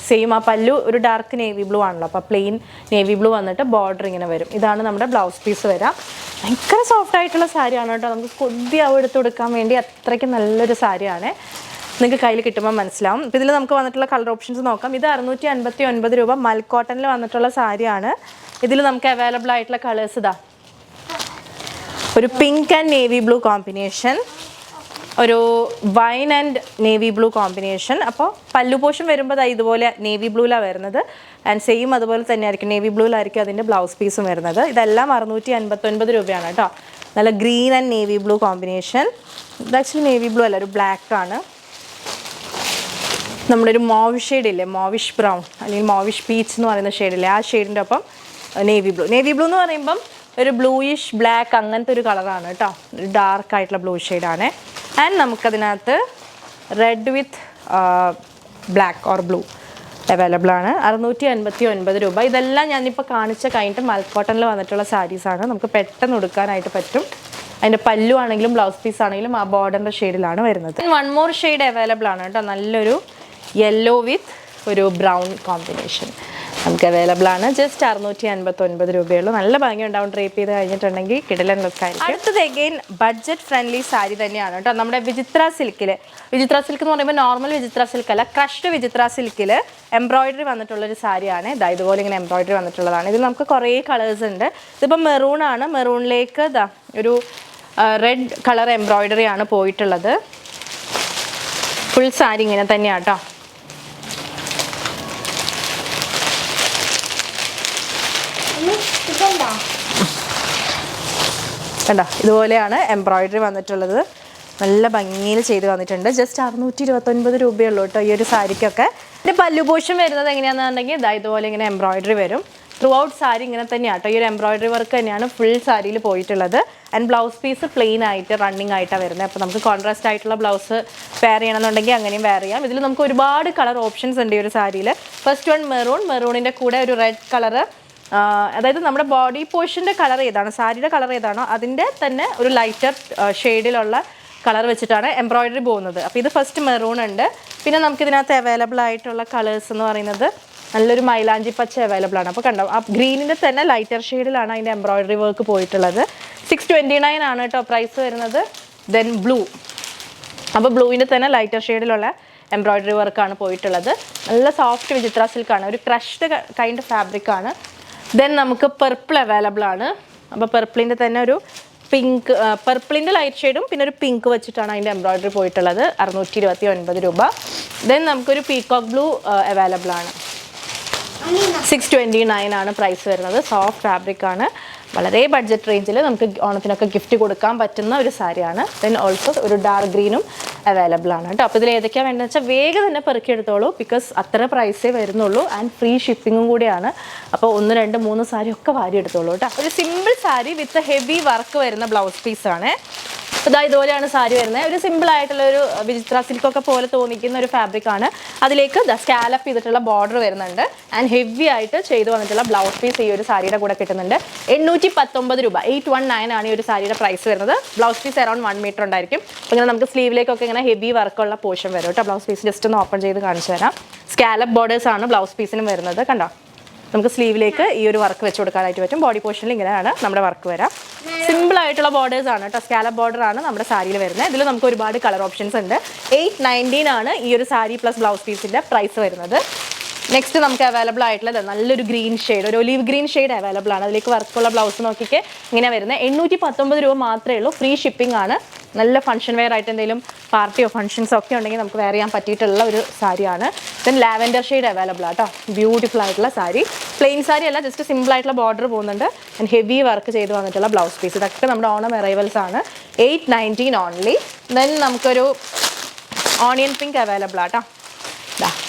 സെയിം ആ പല്ലു ഒരു ഡാർക്ക് നേവി ബ്ലൂ ആണല്ലോ. അപ്പോൾ പ്ലെയിൻ നേവി ബ്ലൂ വന്നിട്ട് ബോർഡർ ഇങ്ങനെ വരും. ഇതാണ് നമ്മുടെ ബ്ലൗസ് പീസ് വരാം. ഭയങ്കര സോഫ്റ്റ് ആയിട്ടുള്ള സാരിയാണ് കേട്ടോ. നമുക്ക് കൊതിയാവും എടുത്ത് കൊടുക്കാൻ വേണ്ടി. അത്രയ്ക്ക് നല്ലൊരു സാരിയാണ്. നിങ്ങൾക്ക് കയ്യിൽ കിട്ടുമ്പോൾ മനസ്സിലാവും. അപ്പോൾ ഇതിൽ നമുക്ക് വന്നിട്ടുള്ള കളർ ഓപ്ഷൻസ് നോക്കാം. ഇത് 659 രൂപ മൽക്കോട്ടണിൽ വന്നിട്ടുള്ള സാരിയാണ്. ഇതിൽ നമുക്ക് അവൈലബിൾ ആയിട്ടുള്ള കളേഴ്സ് ഇതാ, ഒരു pink and navy blue combination, ഒരു wine and navy blue combination. അപ്പോൾ പല്ലു പോഷൻ വരുമ്പോൾ ഇതുപോലെ നേവി ബ്ലൂയിലാണ് വരുന്നത്. ആൻഡ് സെയിം അതുപോലെ തന്നെ ആയിരിക്കും, നേവി ബ്ലൂയിലായിരിക്കും അതിൻ്റെ ബ്ലൗസ് പീസും വരുന്നത്. ഇതെല്ലാം 659 രൂപയാണ് കേട്ടോ. നല്ല green and navy blue combination. ഇത് ആക്ച്വലി നേവി ബ്ലൂ അല്ല, ഒരു ബ്ലാക്ക് ആണ്. നമ്മുടെ ഒരു മോവിഷ് ഷെയ്ഡില്ലേ, മോവിഷ് ബ്രൗൺ അല്ലെങ്കിൽ മോവിഷ് പീച്ച് എന്ന് പറയുന്ന ഷെയ്ഡില്ലേ, ആ ഷെയ്ഡിൻ്റെ ഒപ്പം നേവി ബ്ലൂ. നേവി ബ്ലൂ എന്ന് പറയുമ്പം ഒരു ബ്ലൂയിഷ് ബ്ലാക്ക് അങ്ങനത്തെ ഒരു കളറാണ് കേട്ടോ, ഒരു ഡാർക്ക് ആയിട്ടുള്ള ബ്ലൂ ഷെയ്ഡാണ്. ആൻഡ് നമുക്കതിനകത്ത് red with black or blue available ആണ്. 659 രൂപ. ഇതെല്ലാം ഞാനിപ്പോൾ കാണിച്ച കഴിഞ്ഞിട്ട് മൽക്കോട്ടണിൽ വന്നിട്ടുള്ള സാരീസാണ്. നമുക്ക് പെട്ടെന്ന് ഉടുക്കാനായിട്ട് പറ്റും. അതിൻ്റെ പല്ലു ആണെങ്കിലും ബ്ലൗസ് പീസ് ആണെങ്കിലും ആ ബോർഡറിൻ്റെ ഷെയ്ഡിലാണ് വരുന്നത്. വൺ മോർ ഷെയ്ഡ് അവൈലബിൾ ആണ് കേട്ടോ, നല്ലൊരു യെല്ലോ വിത്ത് ഒരു ബ്രൗൺ കോമ്പിനേഷൻ നമുക്ക് അവൈലബിൾ ആണ്. ജസ്റ്റ് 659 രൂപയുള്ളൂ. നല്ല ഭംഗി ഉണ്ടാവും ഡ്രേപ്പ് ചെയ്ത് കഴിഞ്ഞിട്ടുണ്ടെങ്കിൽ, കിടിലൻ ലുക്കായിരിക്കും. അടുത്തത് അഗെയിൻ ബഡ്ജറ്റ് ഫ്രണ്ട്ലി സാരി തന്നെയാണ് കേട്ടോ. നമ്മുടെ വിചിത്ര സിൽക്കിൽ, വിചിത്ര സിൽക്ക് എന്ന് പറയുമ്പോൾ നോർമൽ വിചിത്ര സിൽക്ക് അല്ല, ക്രഷ്ഡ് വിചിത്ര സിൽക്കിൽ എംബ്രോയിഡറി വന്നിട്ടുള്ളൊരു സാരിയാണ്. ഇതുപോലെ ഇങ്ങനെ എംബ്രോയിഡറി വന്നിട്ടുള്ളതാണ്. ഇതിൽ നമുക്ക് കുറേ കളേഴ്സ് ഉണ്ട്. ഇതിപ്പോൾ മെറൂൺ ആണ്, മെറൂണിലേക്ക് ഒരു റെഡ് കളർ എംബ്രോയിഡറി ആണ് പോയിട്ടുള്ളത്. ഫുൾ സാരി ഇങ്ങനെ തന്നെയാണ് കേട്ടോ. കണ്ടോ, ഇതുപോലെയാണ് എംബ്രോയിഡറി വന്നിട്ടുള്ളത്. നല്ല ഭംഗിയിൽ ചെയ്ത് വന്നിട്ടുണ്ട്. ജസ്റ്റ് 629 രൂപയുള്ളൂ കേട്ടോ ഈ ഒരു സാരിക്കൊക്കെ. ഇതിൻ്റെ പല്ലു പോഷൻ വരുന്നത് എങ്ങനെയാണെന്നുണ്ടെങ്കിൽ ഇതുപോലെ ഇങ്ങനെ എംബ്രോയിഡറി വരും. ത്രൂ ഔട്ട് സാരി ഇങ്ങനെ തന്നെയാണ് കേട്ടോ. ഈ ഒരു എംബ്രോയിഡറി വർക്ക് തന്നെയാണ് ഫുൾ സാരിയിൽ പോയിട്ടുള്ളത്. ആൻഡ് ബ്ലൗസ് പീസ് പ്ലെയിൻ ആയിട്ട് റണ്ണിങ് ആയിട്ടാണ് വരുന്നത്. അപ്പോൾ നമുക്ക് കോൺട്രാസ്റ്റ് ആയിട്ടുള്ള ബ്ലൗസ് വെയർ ചെയ്യണമെന്നുണ്ടെങ്കിൽ അങ്ങനെയും വെയർ ചെയ്യാം. ഇതിൽ നമുക്ക് ഒരുപാട് കളർ ഓപ്ഷൻസ് ഉണ്ട് ഈ ഒരു സാരിയിൽ. ഫസ്റ്റ് വൺ മെറൂണിൻ്റെ കൂടെ ഒരു റെഡ് കളറ്, അതായത് നമ്മുടെ ബോഡി പോർഷൻ്റെ കളർ ഏതാണോ, സാരിയുടെ കളർ ഏതാണോ അതിൻ്റെ തന്നെ ഒരു ലൈറ്റർ ഷെയ്ഡിലുള്ള കളർ വെച്ചിട്ടാണ് എംബ്രോയിഡറി പോകുന്നത്. അപ്പോൾ ഇത് ഫസ്റ്റ് മെറൂൺ ഉണ്ട്. പിന്നെ നമുക്കിതിനകത്ത് അവൈലബിൾ ആയിട്ടുള്ള കളേഴ്സ് എന്ന് പറയുന്നത് നല്ലൊരു മൈലാഞ്ചി പച്ച അവൈലബിൾ ആണ്. അപ്പോൾ കണ്ടോ, ആ ഗ്രീനിൻ്റെ തന്നെ ലൈറ്റർ ഷെയ്ഡിലാണ് അതിൻ്റെ എംബ്രോയിഡറി വർക്ക് പോയിട്ടുള്ളത്. 629 ആണ് കേട്ടോ പ്രൈസ് വരുന്നത്. ദെൻ ബ്ലൂ, അപ്പോൾ ബ്ലൂവിൻ്റെ തന്നെ ലൈറ്റർ ഷെയ്ഡിലുള്ള എംബ്രോയിഡറി വർക്കാണ് പോയിട്ടുള്ളത്. നല്ല സോഫ്റ്റ് വിചിത്ര സിൽക്കാണ്, ഒരു ക്രഷ്ഡ് കൈൻഡ് ഫാബ്രിക്കാണ്. ദെൻ നമുക്ക് പർപ്പിൾ അവൈലബിൾ ആണ്. അപ്പോൾ പർപ്പിളിൻ്റെ തന്നെ ഒരു പിങ്ക്, പർപ്പിളിൻ്റെ ലൈറ്റ് ഷെയ്ഡും പിന്നെ ഒരു പിങ്ക് വെച്ചിട്ടാണ് അതിൻ്റെ എംബ്രോയിഡറി പോയിട്ടുള്ളത്. 629 രൂപ. ദെൻ നമുക്കൊരു പീകോക്ക് ബ്ലൂ അവൈലബിൾ ആണ്. 629 ആണ് പ്രൈസ് വരുന്നത്. സോഫ്റ്റ് ഫാബ്രിക് ആണ്, വളരെ ബഡ്ജറ്റ് റേഞ്ചിൽ നമുക്ക് ഓണത്തിനൊക്കെ ഗിഫ്റ്റ് കൊടുക്കാൻ പറ്റുന്ന ഒരു സാരിയാണ്. ദെൻ ഓൾസോ ഒരു ഡാർക്ക് ഗ്രീനും അവൈലബിൾ ആണ് കേട്ടോ. അപ്പോൾ ഇതിൽ ഏതൊക്കെയാണ് വേണ്ടതെന്ന് വെച്ചാൽ വേഗം തന്നെ പെറുക്കിയെടുത്തോളൂ, ബിക്കോസ് അത്ര പ്രൈസേ വരുന്നുള്ളൂ. ആൻഡ് ഫ്രീ ഷിപ്പിങ്ങും കൂടിയാണ്. അപ്പോൾ 1, 2, 3 സാരി ഒക്കെ വാരി എടുത്തോളൂ കേട്ടോ. ഒരു സിമ്പിൾ സാരി വിത്ത് ഹെവി വർക്ക് വരുന്ന ബ്ലൗസ് പീസാണ്. അപ്പോൾ ഇതുപോലെയാണ് സാരി വരുന്നത്. ഒരു സിമ്പിൾ ആയിട്ടുള്ള ഒരു വിചിത്ര സിൽക്കൊക്കെ പോലെ തോന്നിക്കുന്ന ഒരു ഫാബ്രിക്കാണ്. അതിലേക്ക് സ്കാലപ്പ് ചെയ്തിട്ടുള്ള ബോർഡർ വരുന്നുണ്ട്. ആൻഡ് ഹെവി ആയിട്ട് ചെയ്തു വന്നിട്ടുള്ള ബ്ലൗസ് പീസ് ഈ ഒരു സാരിയുടെ കൂടെ കിട്ടുന്നുണ്ട്. 819 രൂപ, 819 ആണ് ഈ ഒരു സാരിയുടെ പ്രൈസ് വരുന്നത്. ബ്ലൗസ് പീസ് അറൗണ്ട് 1 മീറ്റർ ഉണ്ടായിരിക്കും. അപ്പോൾ ഇങ്ങനെ നമുക്ക് സ്ലീവിലേക്കൊക്കെ ഇങ്ങനെ ഹെവി വർക്കുള്ള പോർഷൻ വരും കേട്ടോ. ബ്ലൗസ് പീസ് ജസ്റ്റ് ഒന്ന് ഓപ്പൺ ചെയ്ത് കാണിച്ചു തരാം. സ്കാലപ്പ് ബോർഡേഴ്സ് ആണ് ബ്ലൗസ് പീസിനും വരുന്നത്. കണ്ടോ, നമുക്ക് സ്ലീവിലേക്ക് ഈ ഒരു വർക്ക് വെച്ച് കൊടുക്കാനായിട്ട് പറ്റും. ബോഡി പോർഷനിൽ ഇങ്ങനെയാണ് നമ്മുടെ വർക്ക് വരാം. സിമ്പിൾ ആയിട്ടുള്ള ബോർഡേഴ്സ് ആണ് കേട്ടോ. സ്കാലപ്പ് ബോർഡർ ആണ് നമ്മുടെ സാരിയിൽ വരുന്നത്. ഇതിൽ നമുക്ക് ഒരുപാട് കളർ ഓപ്ഷൻസ് ഉണ്ട്. 819 ആണ് ഈ ഒരു സാരി പ്ലസ് ബ്ലൗസ് പീസിൻ്റെ പ്രൈസ് വരുന്നത്. നെക്സ്റ്റ് നമുക്ക് അവൈലബിൾ ആയിട്ടുള്ളത് നല്ലൊരു ഗ്രീൻ ഷെയ്ഡ്, ഒരു ഒലീവ് ഗ്രീൻ ഷെയ്ഡ് അവൈലബിൾ ആണ്. അതിലേക്ക് വർക്കുള്ള ബ്ലൗസ് നോക്കിക്ക് ഇങ്ങനെ വരുന്നത്. 819 രൂപ മാത്രമേ ഉള്ളൂ. ഫ്രീ ഷിപ്പിംഗ് ആണ്. നല്ല ഫംഗ്ഷൻ വെയർ ആയിട്ട് എന്തെങ്കിലും പാർട്ടിയോ ഫംഗ്ഷൻസോ ഒക്കെ ഉണ്ടെങ്കിൽ നമുക്ക് വെയർ ചെയ്യാൻ പറ്റിയിട്ടുള്ള ഒരു സാരിയാണ്. ദെൻ ലാവൻഡർ ഷെയ്ഡ് അവൈലബിൾ ആട്ടോ. ബ്യൂട്ടിഫുൾ ആയിട്ടുള്ള സാരി, പ്ലെയിൻ സാരി അല്ല, ജസ്റ്റ് സിമ്പിൾ ആയിട്ടുള്ള ബോർഡർ പോകുന്നുണ്ട്. ആൻഡ് ഹെവി വർക്ക് ചെയ്ത് വന്നിട്ടുള്ള ബ്ലൗസ് പീസ്. ഇതൊക്കെ നമ്മുടെ ഓണം അറൈവൽസ് ആണ്. 819 ഓൺലി. ദെൻ നമുക്കൊരു ഓണിയൻ പിങ്ക് അവൈലബിൾ ആട്ടോ.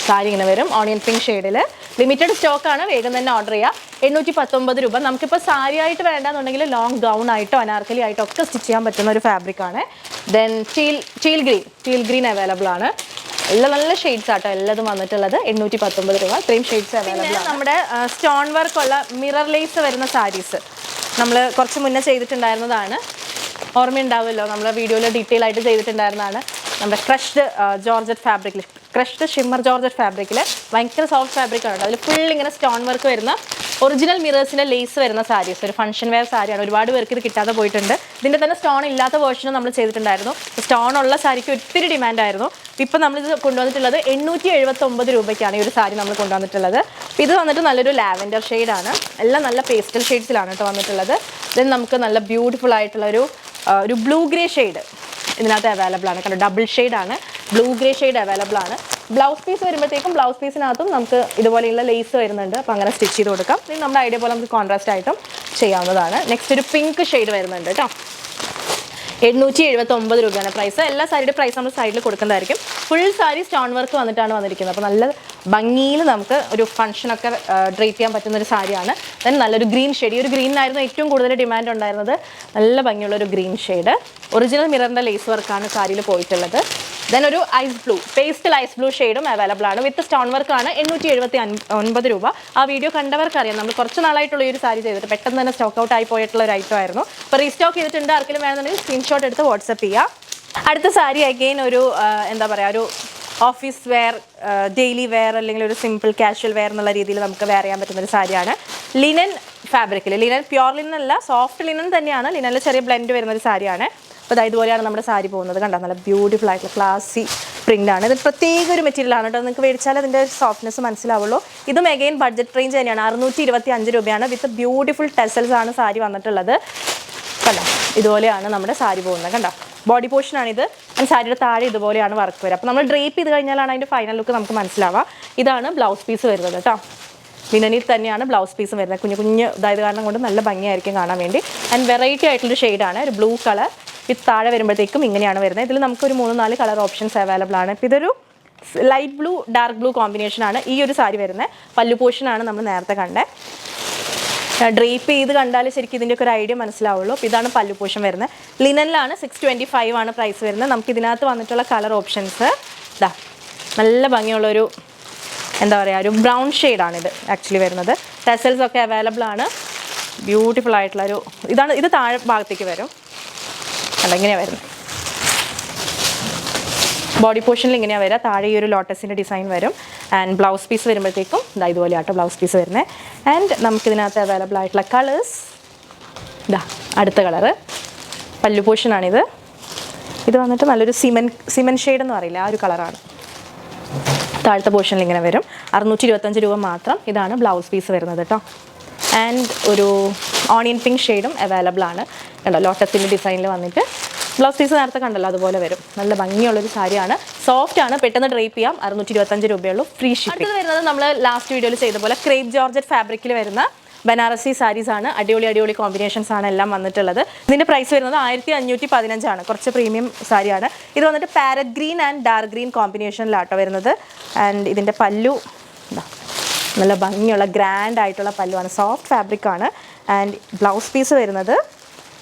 സാരി ഇങ്ങനെ വരും, ഓണിയൻ പിങ്ക് ഷെയ്ഡിൽ. ലിമിറ്റഡ് സ്റ്റോക്കാണ്, വേഗം തന്നെ ഓർഡർ ചെയ്യുക. 819 രൂപ. നമുക്കിപ്പോൾ സാരി ആയിട്ട് വേണ്ടാന്നുണ്ടെങ്കിൽ ലോങ് ഗൗൺ ആയിട്ടോ അനാർക്കലി ആയിട്ടോ ഒക്കെ സ്റ്റിച്ച് ചെയ്യാൻ പറ്റുന്ന ഒരു ഫാബ്രിക്കാണ്. ദെൻ ടീൽ ഗ്രീൻ അവൈലബിൾ ആണ്. എല്ലാം നല്ല ഷെയ്ഡ്സ് ആട്ടോ എല്ലാതും വന്നിട്ടുള്ളത്. 819 രൂപ. ഇത്രയും ഷെയ്ഡ്സ് അവൈലബിൾ ആണ്. നമ്മുടെ സ്റ്റോൺ വർക്കുള്ള മിറർ ലേസ് വരുന്ന സാരീസ് നമ്മൾ കുറച്ച് മുന്നേ ചെയ്തിട്ടുണ്ടായിരുന്നതാണ്. ഓർമ്മയുണ്ടാവുമല്ലോ, നമ്മൾ വീഡിയോയിൽ ഡീറ്റെയിൽ ആയിട്ട് ചെയ്തിട്ടുണ്ടായിരുന്നതാണ്. നമ്മുടെ ക്രഷ്ഡ് ജോർജറ്റ് ഫാബ്രിക്കിൽ, ക്രഷ്ഡ് ഷിമ്മർ ജോർജറ്റ് ഫാബ്രിക്കിൽ ഭയങ്കര സോഫ്റ്റ് ഫാബ്രിക്കാണ്. അതിൽ ഫുൾ ഇങ്ങനെ സ്റ്റോൺ വർക്ക് വരുന്ന ഒറിജിനൽ മിറേഴ്സിൻ്റെ ലേസ് വരുന്ന സാരീസ്, ഒരു ഫംഗ്ഷൻ വെയർ സാരിയാണ്. ഒരുപാട് പേർക്ക് ഇത് കിട്ടാതെ പോയിട്ടുണ്ട്. ഇതിൻ്റെ തന്നെ സ്റ്റോൺ ഇല്ലാത്ത വേർഷനും നമ്മൾ ചെയ്തിട്ടുണ്ടായിരുന്നു. സ്റ്റോൺ ഉള്ള സാരിക്ക് ഒത്തിരി ഡിമാൻഡായിരുന്നു. ഇപ്പം നമ്മളിത് കൊണ്ടുവന്നിട്ടുള്ളത് 879 രൂപയ്ക്കാണ് ഈ ഒരു സാരി നമ്മൾ കൊണ്ടുവന്നിട്ടുള്ളത്. ഇത് വന്നിട്ട് നല്ലൊരു ലാവൻഡർ ഷെയ്ഡാണ്. എല്ലാം നല്ല പേസ്റ്റൽ ഷെയ്ഡ്സിലാണ് കേട്ടോ വന്നിട്ടുള്ളത്. ദെൻ നമുക്ക് നല്ല ബ്യൂട്ടിഫുൾ ആയിട്ടുള്ള ഒരു ബ്ലൂ ഗ്രേ ഷെയ്ഡ് ഇതിനകത്ത് അവൈലബിൾ ആണ്. കാരണം ഡബിൾ ഷെയ്ഡാണ്, ബ്ലൂ ഗ്രേ ഷെയ്ഡ് അവൈലബിൾ ആണ്. ബ്ലൗസ് പീസ് വരുമ്പോഴത്തേക്കും ബ്ലൗസ് പീസിനകത്തും നമുക്ക് ഇതുപോലെയുള്ള ലേസ് വരുന്നുണ്ട്. അപ്പോൾ അങ്ങനെ സ്റ്റിച്ച് ചെയ്ത് കൊടുക്കാം. ഇത് നമ്മുടെ ഐഡിയ പോലെ നമുക്ക് കോൺട്രാസ്റ്റ് ആയിട്ടും ചെയ്യാവുന്നതാണ്. നെക്സ്റ്റ് ഒരു പിങ്ക് ഷെയ്ഡ് വരുന്നുണ്ട് കേട്ടോ. 879 രൂപയാണ് പ്രൈസ്. എല്ലാ സാരിയുടെ പ്രൈസ് നമ്മൾ സൈഡിൽ കൊടുക്കുന്നതായിരിക്കും. ഫുൾ സാരി സ്റ്റോൺ വർക്ക് വന്നിട്ടാണ് വന്നിരിക്കുന്നത്. അപ്പോൾ നല്ല ഭംഗിയിൽ നമുക്ക് ഒരു ഫംഗ്ഷനൊക്കെ ഡ്രേപ്പ് ചെയ്യാൻ പറ്റുന്ന ഒരു സാരിയാണ്. ദെൻ നല്ലൊരു ഗ്രീൻ ഷെയ്ഡ്, ഈ ഒരു ഗ്രീനായിരുന്നു ഏറ്റവും കൂടുതൽ ഡിമാൻഡ് ഉണ്ടായിരുന്നത്. നല്ല ഭംഗിയുള്ള ഒരു ഗ്രീൻ ഷെയ്ഡ്. ഒറിജിനൽ മിററിൻ്റെ ലേസ് വർക്കാണ് സാരിയിൽ പോയിട്ടുള്ളത്. ദെൻ ഒരു ice blue, pastel ice blue ഷെയ്ഡും അവൈലബിൾ ആണ്. വിത്ത് സ്റ്റോൺ വർക്കാണ്. 879 രൂപ. ആ വീഡിയോ കണ്ടവർക്ക് അറിയാം. നമ്മൾ കുറച്ച് നാളായിട്ടുള്ള ഈ ഒരു സാരി ചെയ്തിട്ട് പെട്ടെന്ന് തന്നെ സ്റ്റോക്ക് ഔട്ട് ആയി പോയിട്ടുള്ള ഒരു ഐറ്റം ആയിരുന്നു. അപ്പോൾ റീസ്റ്റോക്ക് ചെയ്തിട്ടുണ്ട്. ആർക്കെങ്കിലും വേണമെന്നുണ്ടെങ്കിൽ സ്ക്രീൻഷോട്ട് എടുത്ത് വാട്സപ്പ് ചെയ്യുക. അടുത്ത സാരി അഗെയിൻ ഒരു എന്താ പറയുക, ഒരു ഓഫീസ് വെയർ, ഡെയിലി വെയർ അല്ലെങ്കിൽ ഒരു സിമ്പിൾ കാഷ്വൽ വെയർ എന്നുള്ള രീതിയിൽ നമുക്ക് വെയർ ചെയ്യാൻ പറ്റുന്ന ഒരു സാരിയാണ്. ലിനൻ ഫാബ്രിക്കിൽ, ലിനൻ പ്യോർ ലിനൻ അല്ല, സോഫ്റ്റ് ലിനൻ തന്നെയാണ്. ലിനനിൽ ചെറിയ ബ്ലെൻഡ് വരുന്ന ഒരു സാരിയാണ്. അപ്പോൾ ഇതുപോലെയാണ് നമ്മുടെ സാരി പോകുന്നത്. കണ്ടോ, നല്ല ബ്യൂട്ടിഫുൾ ആയിട്ടുള്ള ക്ലാസി പ്രിൻ്റാണ്. ഇത് പ്രത്യേക ഒരു മെറ്റീരിയലാണ് കേട്ടോ. നിങ്ങൾക്ക് മേടിച്ചാൽ അതിൻ്റെ സോഫ്റ്റ്നെസ് മനസ്സിലാവുള്ളൂ. ഇതും അഗെയിൻ ബഡ്ജറ്റ് റേഞ്ച് തന്നെയാണ്. 625 രൂപയാണ്. വിത്ത് ബ്യൂട്ടിഫുൾ ടെസൽസ് ആണ് സാരി വന്നിട്ടുള്ളത്. കണ്ടോ, ഇതുപോലെയാണ് നമ്മുടെ സാരി പോകുന്നത്. കണ്ടോ, ബോഡി പോർഷനാണിത്. ആൻഡ് സാരിയുടെ താഴെ ഇതുപോലെയാണ് വർക്ക് വരിക. അപ്പോൾ നമ്മൾ ഡ്രേപ്പ് ചെയ്ത് കഴിഞ്ഞാലാണ് അതിൻ്റെ ഫൈനൽ ലുക്ക് നമുക്ക് മനസ്സിലാവുക. ഇതാണ് ബ്ലൗസ് പീസ് വരുന്നത് കേട്ടോ. ലിനനിൽ തന്നെയാണ് ബ്ലൗസ് പീസ് വരുന്നത്. കുഞ്ഞു ഇതായത് കാരണം കൊണ്ട് നല്ല ഭംഗിയായിരിക്കും കാണാൻ വേണ്ടി. ആൻഡ് വെറൈറ്റി ആയിട്ടുള്ളൊരു ഷെയ്ഡാണ്, ഒരു ബ്ലൂ കളർ. വിത്ത് താഴെ വരുമ്പോഴത്തേക്കും ഇങ്ങനെയാണ് വരുന്നത്. ഇതിൽ നമുക്കൊരു 3-4 കളർ ഓപ്ഷൻസ് അവൈലബിൾ ആണ്. ഇപ്പോൾ ഇതൊരു ലൈറ്റ് ബ്ലൂ ഡാർക്ക് ബ്ലൂ കോമ്പിനേഷനാണ് ഈ ഒരു സാരി വരുന്നത്. പല്ലു പോർഷനാണ് നമ്മൾ നേരത്തെ കണ്ടത്. ഡ്രേപ്പ് ചെയ്ത് കണ്ടാൽ ശരിക്കും ഇതിൻ്റെയൊക്കെ ഒരു ഐഡിയ മനസ്സിലാവുള്ളൂ. അപ്പോൾ ഇതാണ് പല്ലു പോർഷൻ വരുന്നത്. ലിനനിലാണ് 625 ആണ് പ്രൈസ് വരുന്നത്. നമുക്ക് ഇതിനകത്ത് വന്നിട്ടുള്ള കളർ ഓപ്ഷൻസ് ഇതാ, നല്ല ഭംഗിയുള്ളൊരു എന്താ പറയുക, ഒരു ബ്രൗൺ ഷെയ്ഡാണിത് ആക്ച്വലി വരുന്നത്. ടെസൽസ് ഒക്കെ അവൈലബിൾ ആണ്. ബ്യൂട്ടിഫുൾ ആയിട്ടുള്ളൊരു ഇതാണ്. ഇത് താഴെ ഭാഗത്തേക്ക് വരും. അല്ല, ഇങ്ങനെയാണ് വരുന്നത്. ബോഡി പോർഷനിൽ ഇങ്ങനെയാണ് വരിക. താഴെ ഈ ഒരു ലോട്ടസിൻ്റെ ഡിസൈൻ വരും. ആൻഡ് ബ്ലൗസ് പീസ് വരുമ്പോഴത്തേക്കും ഇതാ ഇതുപോലെ ആട്ടോ ബ്ലൗസ് പീസ് വരുന്നത്. ആൻഡ് നമുക്കിതിനകത്ത് അവൈലബിൾ ആയിട്ടുള്ള കളേഴ്സ് ഇതാ, അടുത്ത കളറ് പല്ലു പോർഷനാണിത്. ഇത് വന്നിട്ട് നല്ലൊരു സിമൻ ഷെയ്ഡ് എന്ന് പറയില്ല, ആ ഒരു കളറാണ്. താഴത്തെ പോർഷനിൽ ഇങ്ങനെ വരും. 625 രൂപ മാത്രം. ഇതാണ് ബ്ലൗസ് പീസ് വരുന്നത് കേട്ടോ. ആൻഡ് ഒരു ഓണിയൻ പിങ്ക് ഷെയ്ഡും അവൈലബിൾ ആണ്. കണ്ടോ, ലോട്ടസിൻ്റെ ഡിസൈനിൽ വന്നിട്ട് ബ്ലൗസ് പീസ് നേരത്തെ കണ്ടല്ലോ, അതുപോലെ വരും. നല്ല ഭംഗിയുള്ളൊരു സാരിയാണ്. സോഫ്റ്റ് ആണ്, പെട്ടെന്ന് ഡ്രേപ്പ് ചെയ്യാം. 625 രൂപയുള്ളൂ, ഫ്രീ ഷിപ്പിംഗ്. അടുത്തത് വരുന്നത് നമ്മൾ ലാസ്റ്റ് വീഡിയോയിൽ ചെയ്ത പോലെ ക്രേപ്പ് ജോർജറ്റ് ഫാബ്രിക്കിൽ വരുന്ന ബനാറസി സാരീസ് ആണ്. അടിപൊളി കോമ്പിനേഷൻസ് ആണ് എല്ലാം വന്നിട്ടുള്ളത്. ഇതിൻ്റെ പ്രൈസ് വരുന്നത് 1515 ആണ്. കുറച്ച് പ്രീമിയം സാരിയാണ്. ഇത് വന്നിട്ട് parrot green and dark green കോമ്പിനേഷനിലാട്ടോ വരുന്നത്. ആൻഡ് ഇതിൻ്റെ പല്ലു നല്ല ഭംഗിയുള്ള ഗ്രാൻഡ് ആയിട്ടുള്ള പല്ലുവാണ്. സോഫ്റ്റ് ഫാബ്രിക് ആണ്. ആൻഡ് ബ്ലൗസ് പീസ് വരുന്നത്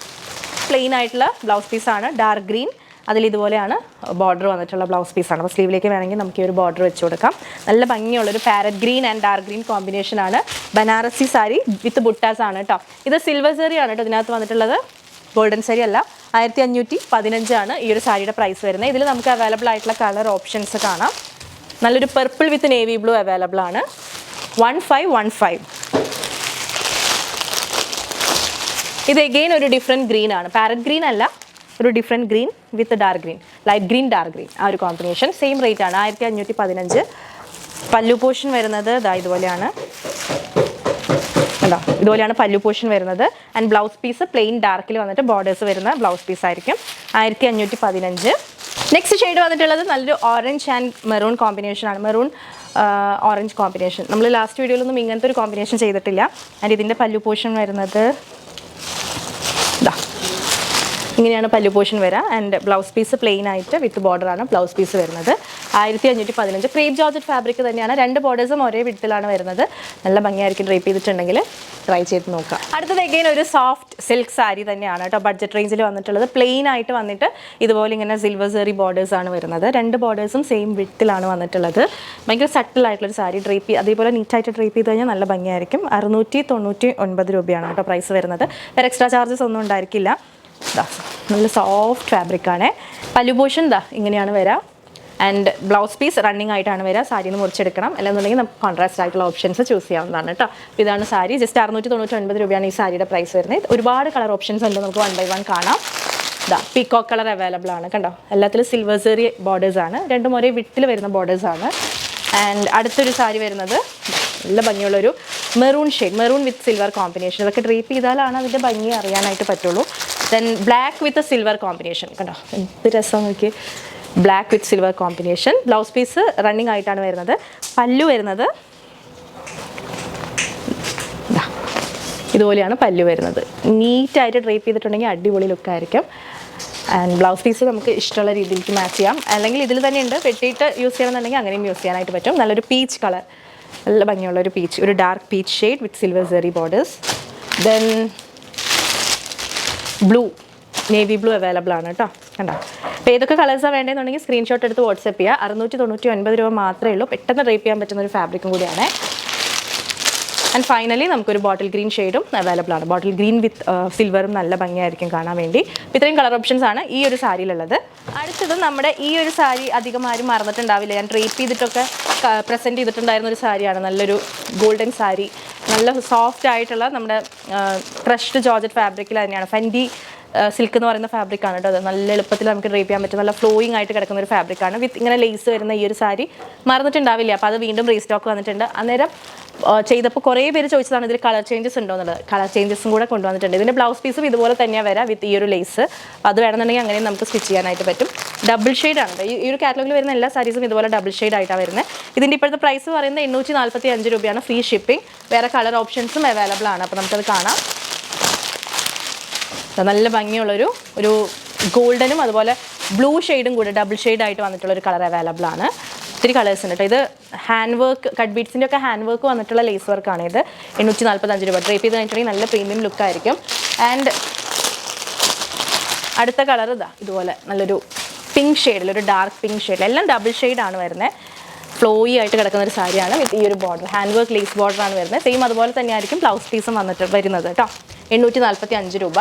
പ്ലെയിൻ ആയിട്ടുള്ള ബ്ലൗസ് പീസാണ്, ഡാർക്ക് ഗ്രീൻ. അതിലിതുപോലെയാണ് ബോർഡർ വന്നിട്ടുള്ള ബ്ലൗസ് പീസാണ്. അപ്പോൾ സ്ലീവിലേക്ക് വേണമെങ്കിൽ നമുക്ക് ഈ ഒരു ബോർഡർ വെച്ച് കൊടുക്കാം. നല്ല ഭംഗിയുള്ളൊരു parrot green and dark green കോമ്പിനേഷനാണ്. ബനാറസി സാരി വിത്ത് ബുട്ടാസ് ആണ് കേട്ടോ. ഇത് സിൽവർ സാരി ആണ് കേട്ടോ ഇതിനകത്ത് വന്നിട്ടുള്ളത്, ഗോൾഡൻ സാരി അല്ല. 1515 ആണ് ഈ ഒരു സാരിയുടെ പ്രൈസ് വരുന്നത്. ഇതിൽ നമുക്ക് അവൈലബിൾ ആയിട്ടുള്ള കളർ ഓപ്ഷൻസ് കാണാം. നല്ലൊരു പർപ്പിൾ വിത്ത് നേവി ബ്ലൂ അവൈലബിൾ ആണ്. 1515. ഇത് എഗെയിൻ ഒരു ഡിഫറെൻറ്റ് ഗ്രീൻ ആണ്. പാരറ്റ് ഗ്രീൻ അല്ല, ഒരു ഡിഫറെൻറ്റ് ഗ്രീൻ വിത്ത് dark green, light green dark green, ആ ഒരു കോമ്പിനേഷൻ. സെയിം റേറ്റ് ആണ്, 1515. പല്ലു പോർഷൻ വരുന്നത് ഇതാ ഇതുപോലെയാണ്. കണ്ടോ, ഇതുപോലെയാണ് പല്ലു പോർഷൻ വരുന്നത്. ആൻഡ് ബ്ലൗസ് പീസ് പ്ലെയിൻ ഡാർക്കിൽ വന്നിട്ട് ബോർഡേഴ്സ് വരുന്ന ബ്ലൗസ് പീസ് ആയിരിക്കും. 1515. നെക്സ്റ്റ് ഷെയ്ഡ് വന്നിട്ടുള്ളത് നല്ലൊരു ഓറഞ്ച് ആൻഡ് മെറൂൺ കോമ്പിനേഷനാണ്. Maroon orange combination. നമ്മൾ ലാസ്റ്റ് വീഡിയോയിലൊന്നും ഇങ്ങനത്തെ ഒരു കോമ്പിനേഷൻ ചെയ്തിട്ടില്ല. ആൻഡ് ഇതിൻ്റെ പല്ലു പോർഷൻ വരുന്നത് ഇതാ ഇങ്ങനെയാണ് പല്ലു പോർഷൻ വരിക. ആൻഡ് ബ്ലൗസ് പീസ് പ്ലെയിൻ ആയിട്ട് വിത്ത് ബോർഡറാണ് ബ്ലൗസ് പീസ് വരുന്നത്. 1515. ക്രേപ്പ് ജോർജറ്റ് ഫാബ്രിക് തന്നെയാണ്. 2 ബോർഡേഴ്സും ഒരേ വിഡ്ത്തിലാണ് വരുന്നത്. നല്ല ഭംഗിയായിരിക്കും ഡ്രേപ്പ് ചെയ്തിട്ടുണ്ടെങ്കിൽ ട്രൈ ചെയ്ത് നോക്കാം. അടുത്തത് അഗെയിൻ ഒരു സോഫ്റ്റ് സിൽക്ക് സാരി തന്നെയാണ് കേട്ടോ. ബഡ്ജറ്റ് റേഞ്ചിൽ വന്നിട്ടുള്ളത്. പ്ലെയിൻ ആയിട്ട് വന്നിട്ട് ഇതുപോലെ ഇങ്ങനെ സിൽവർ സെറി ബോർഡേഴ്സ് ആണ് വരുന്നത്. 2 ബോർഡേഴ്സും സെയിം വിഡ്ത്തിലാണ് വന്നിട്ടുള്ളത്. ഭയങ്കര സട്ടിൽ ആയിട്ടുള്ളൊരു സാരി. ഡ്രേപ്പ് അതേപോലെ നീറ്റായിട്ട് ഡ്രേപ്പ് ചെയ്ത് കഴിഞ്ഞാൽ നല്ല ഭംഗിയായിരിക്കും. 699 രൂപയാണ് കേട്ടോ പ്രൈസ് വരുന്നത്. വേറെ എക്സ്ട്രാ ചാർജസ് ഒന്നും ഉണ്ടായിരിക്കില്ല. നല്ല സോഫ്റ്റ് ഫാബ്രിക്കാണ്. പല്ലു പോർഷൻ ഇങ്ങനെയാണ് വരിക. ആൻഡ് ബ്ലൗസ് പീസ് റണ്ണിങ് ആയിട്ടാണ് വരിക. സാരിയിൽ നിന്ന് മുറിച്ചെടുക്കണം, അല്ലെന്നുണ്ടെങ്കിൽ നമുക്ക് കോൺട്രാസ്റ്റ് ആയിട്ടുള്ള ഓപ്ഷൻസ് ചൂസ് ചെയ്യാവുന്നതാണ് കേട്ടോ. അപ്പോൾ ഇതാണ് സാരി. ജസ്റ്റ് 699 രൂപയാണ് ഈ സാരിയുടെ പ്രൈസ് വരുന്നത്. ഒരുപാട് കളർ ഓപ്ഷൻസ് ഉണ്ട്, നമുക്ക് 1 by 1 കാണാം. ഇതാ പീകോക്ക് കളർ അവൈലബിൾ ആണ് കണ്ടോ. എല്ലാത്തിലും സിൽവർ സെറി ബോർഡേഴ്സ് ആണ്, രണ്ടും ഒരേ വിട്ടിൽ വരുന്ന ബോർഡേഴ്സ് ആണ്. ആൻഡ് അടുത്തൊരു സാരി വരുന്നത് നല്ല ഭംഗിയുള്ളൊരു maroon shade, maroon with silver combination. ഇതൊക്കെ ഡ്രേപ്പ് ചെയ്താലാണ് അതിൻ്റെ ഭംഗി അറിയാനായിട്ട് പറ്റുള്ളൂ. Then black with silver combination കണ്ടോ, എന്ത് രസം നോക്കി. Black with silver combination. Blouse piece running ആയിട്ടാണ് വരുന്നത്. പല്ലു വരുന്നത് ഇതുപോലെയാണ് പല്ലു വരുന്നത്. നീറ്റായിട്ട് ഡ്രേപ്പ് ചെയ്തിട്ടുണ്ടെങ്കിൽ അടിപൊളി ലുക്കായിരിക്കും. ആൻഡ് ബ്ലൗസ് പീസ് നമുക്ക് ഇഷ്ടമുള്ള രീതിയിലേക്ക് മാച്ച് ചെയ്യാം, അല്ലെങ്കിൽ ഇതിൽ തന്നെ ഉണ്ട് വെട്ടിയിട്ട് യൂസ് ചെയ്യണമെന്നുണ്ടെങ്കിൽ അങ്ങനെയും യൂസ് ചെയ്യാനായിട്ട് പറ്റും. നല്ലൊരു പീച്ച് കളർ, നല്ല ഭംഗിയുള്ളൊരു പീച്ച്, ഒരു dark peach shade with silver സെറി borders. Then blue, navy blue available ആണ് കേട്ടോ കണ്ടോ. അപ്പോൾ ഏതൊക്കെ കളേഴ്സാണ് വേണ്ടതെന്നുണ്ടെങ്കിൽ സ്ക്രീൻഷോട്ട് എടുത്ത് വാട്സപ്പ് ചെയ്യുക. 699 രൂപ മാത്രമേ ഉള്ളൂ. പെട്ടെന്ന് ഡ്രേപ്പ് ചെയ്യാൻ പറ്റുന്ന ഒരു ഫാബ്രിക്കും കൂടിയാണ്. ആൻഡ് ഫൈനലി നമുക്കൊരു ബോട്ടിൽ ഗ്രീൻ ഷെയ്ഡും അവൈലബിൾ ആണ്. ബോട്ടിൽ ഗ്രീൻ വിത്ത് സിൽവറും നല്ല ഭംഗിയായിരിക്കും കാണാൻ വേണ്ടി. അപ്പോൾ ഇത്രയും കളർ ഓപ്ഷൻസ് ആണ് ഈ ഒരു സാരിയിലുള്ളത്. അടുത്തത് നമ്മുടെ ഈ ഒരു സാരി അധികം ആരും മറന്നിട്ടുണ്ടാവില്ല, ഞാൻ ഡ്രേപ്പ് ചെയ്തിട്ടൊക്കെ പ്രസൻറ്റ് ചെയ്തിട്ടുണ്ടായിരുന്ന ഒരു സാരിയാണ്. നല്ലൊരു ഗോൾഡൻ സാരി, നല്ല സോഫ്റ്റ് ആയിട്ടുള്ള നമ്മുടെ ക്രഷ്ഡ് ജോർജറ്റ് ഫാബ്രിക്കിൽ തന്നെയാണ്. ഫെൻഡി സിൽക്ക് എന്ന് പറയുന്ന ഫാബ്രിക്കാണ് കേട്ടോ. അത് നല്ല എളുപ്പത്തിൽ നമുക്ക് ഡ്രേപ്പ് ചെയ്യാൻ പറ്റും, നല്ല ഫ്ലോയിങ് ആയിട്ട് കിടക്കുന്ന ഒരു ഫാബ്രിക്കാണ്. വിത്ത് ഇങ്ങനെ ലേസ് വരുന്ന ഈ ഒരു സാരി മറന്നിട്ടുണ്ടാവില്ല. അപ്പോൾ അത് വീണ്ടും റീസ്റ്റോക്ക് വന്നിട്ടുണ്ട്. അന്നേരം ചെയ്തപ്പോൾ കുറേ പേര് ചോദിച്ചതാണ് ഇതിൽ കളർ ചേഞ്ചസ് ഉണ്ടോ എന്നുള്ളത്. കളർ ചേഞ്ചസും കൂടെ കൊണ്ടുവന്നിട്ടുണ്ട്. ഇതിൻ്റെ ബ്ലൗസ് പീസും ഇതുപോലെ തന്നെയാണ് വരാം വിത്ത് ഈ ഒരു ലേസ്. അത് വേണമെന്നുണ്ടെങ്കിൽ അങ്ങനെ നമുക്ക് സ്റ്റിച്ച് ചെയ്യാനായിട്ട് പറ്റും. ഡബിൾ ഷെയ്ഡാണ് ഈ ഒരു കാറ്റലോഗിൽ വരുന്ന എല്ലാ സാരീസും ഇതുപോലെ ഡബിൾ ഷെയ്ഡ് ആയിട്ടാണ് വരുന്നത്. ഇതിൻ്റെ ഇപ്പോഴത്തെ പ്രൈസ് പറയുന്നത് 845 രൂപയാണ്, ഫ്രീ ഷിപ്പിംഗ്. വേറെ കളർ ഓപ്ഷൻസും അവൈലബിൾ ആണ്. അപ്പോൾ നമുക്കത് കാണാം. നല്ല ഭംഗിയുള്ളൊരു ഗോൾഡനും അതുപോലെ ബ്ലൂ ഷെയ്ഡും കൂടെ ഡബിൾ ഷെയ്ഡായിട്ട് വന്നിട്ടുള്ളൊരു കളർ അവൈലബിൾ ആണ്. ഒത്തിരി കളേഴ്സ് ഉണ്ട് കേട്ടോ. ഇത് ഹാൻഡ് വർക്ക്, കട്ട് ബീഡ്സിൻ്റെ ഒക്കെ ഹാൻഡ് വർക്ക് വന്നിട്ടുള്ള ലേസ് വർക്കാണ് ഇത്. 845 രൂപ. ഡ്രേപ്പ് ചെയ്ത് കഴിഞ്ഞിട്ടുണ്ടെങ്കിൽ നല്ല പ്രീമിയം ലുക്കായിരിക്കും. ആൻഡ് അടുത്ത കളർ ഇതുപോലെ നല്ലൊരു പിങ്ക് ഷെയ്ഡിൽ, ഒരു ഡാർക്ക് പിങ്ക് ഷെയ്ഡിൽ, എല്ലാം ഡബിൾ ഷെയ്ഡാണ് വരുന്നത്. ഫ്ലോയി ആയിട്ട് കിടക്കുന്ന ഒരു സാരിയാണ് വിത്ത് ഈ ഒരു ബോർഡർ, ഹാൻഡ് വർക്ക് ലേസ് ബോർഡറാണ് വരുന്നത്. സെയിം അതുപോലെ തന്നെ ആയിരിക്കും ബ്ലൗസ് പീസും വരുന്നത് കേട്ടോ. 845 രൂപ.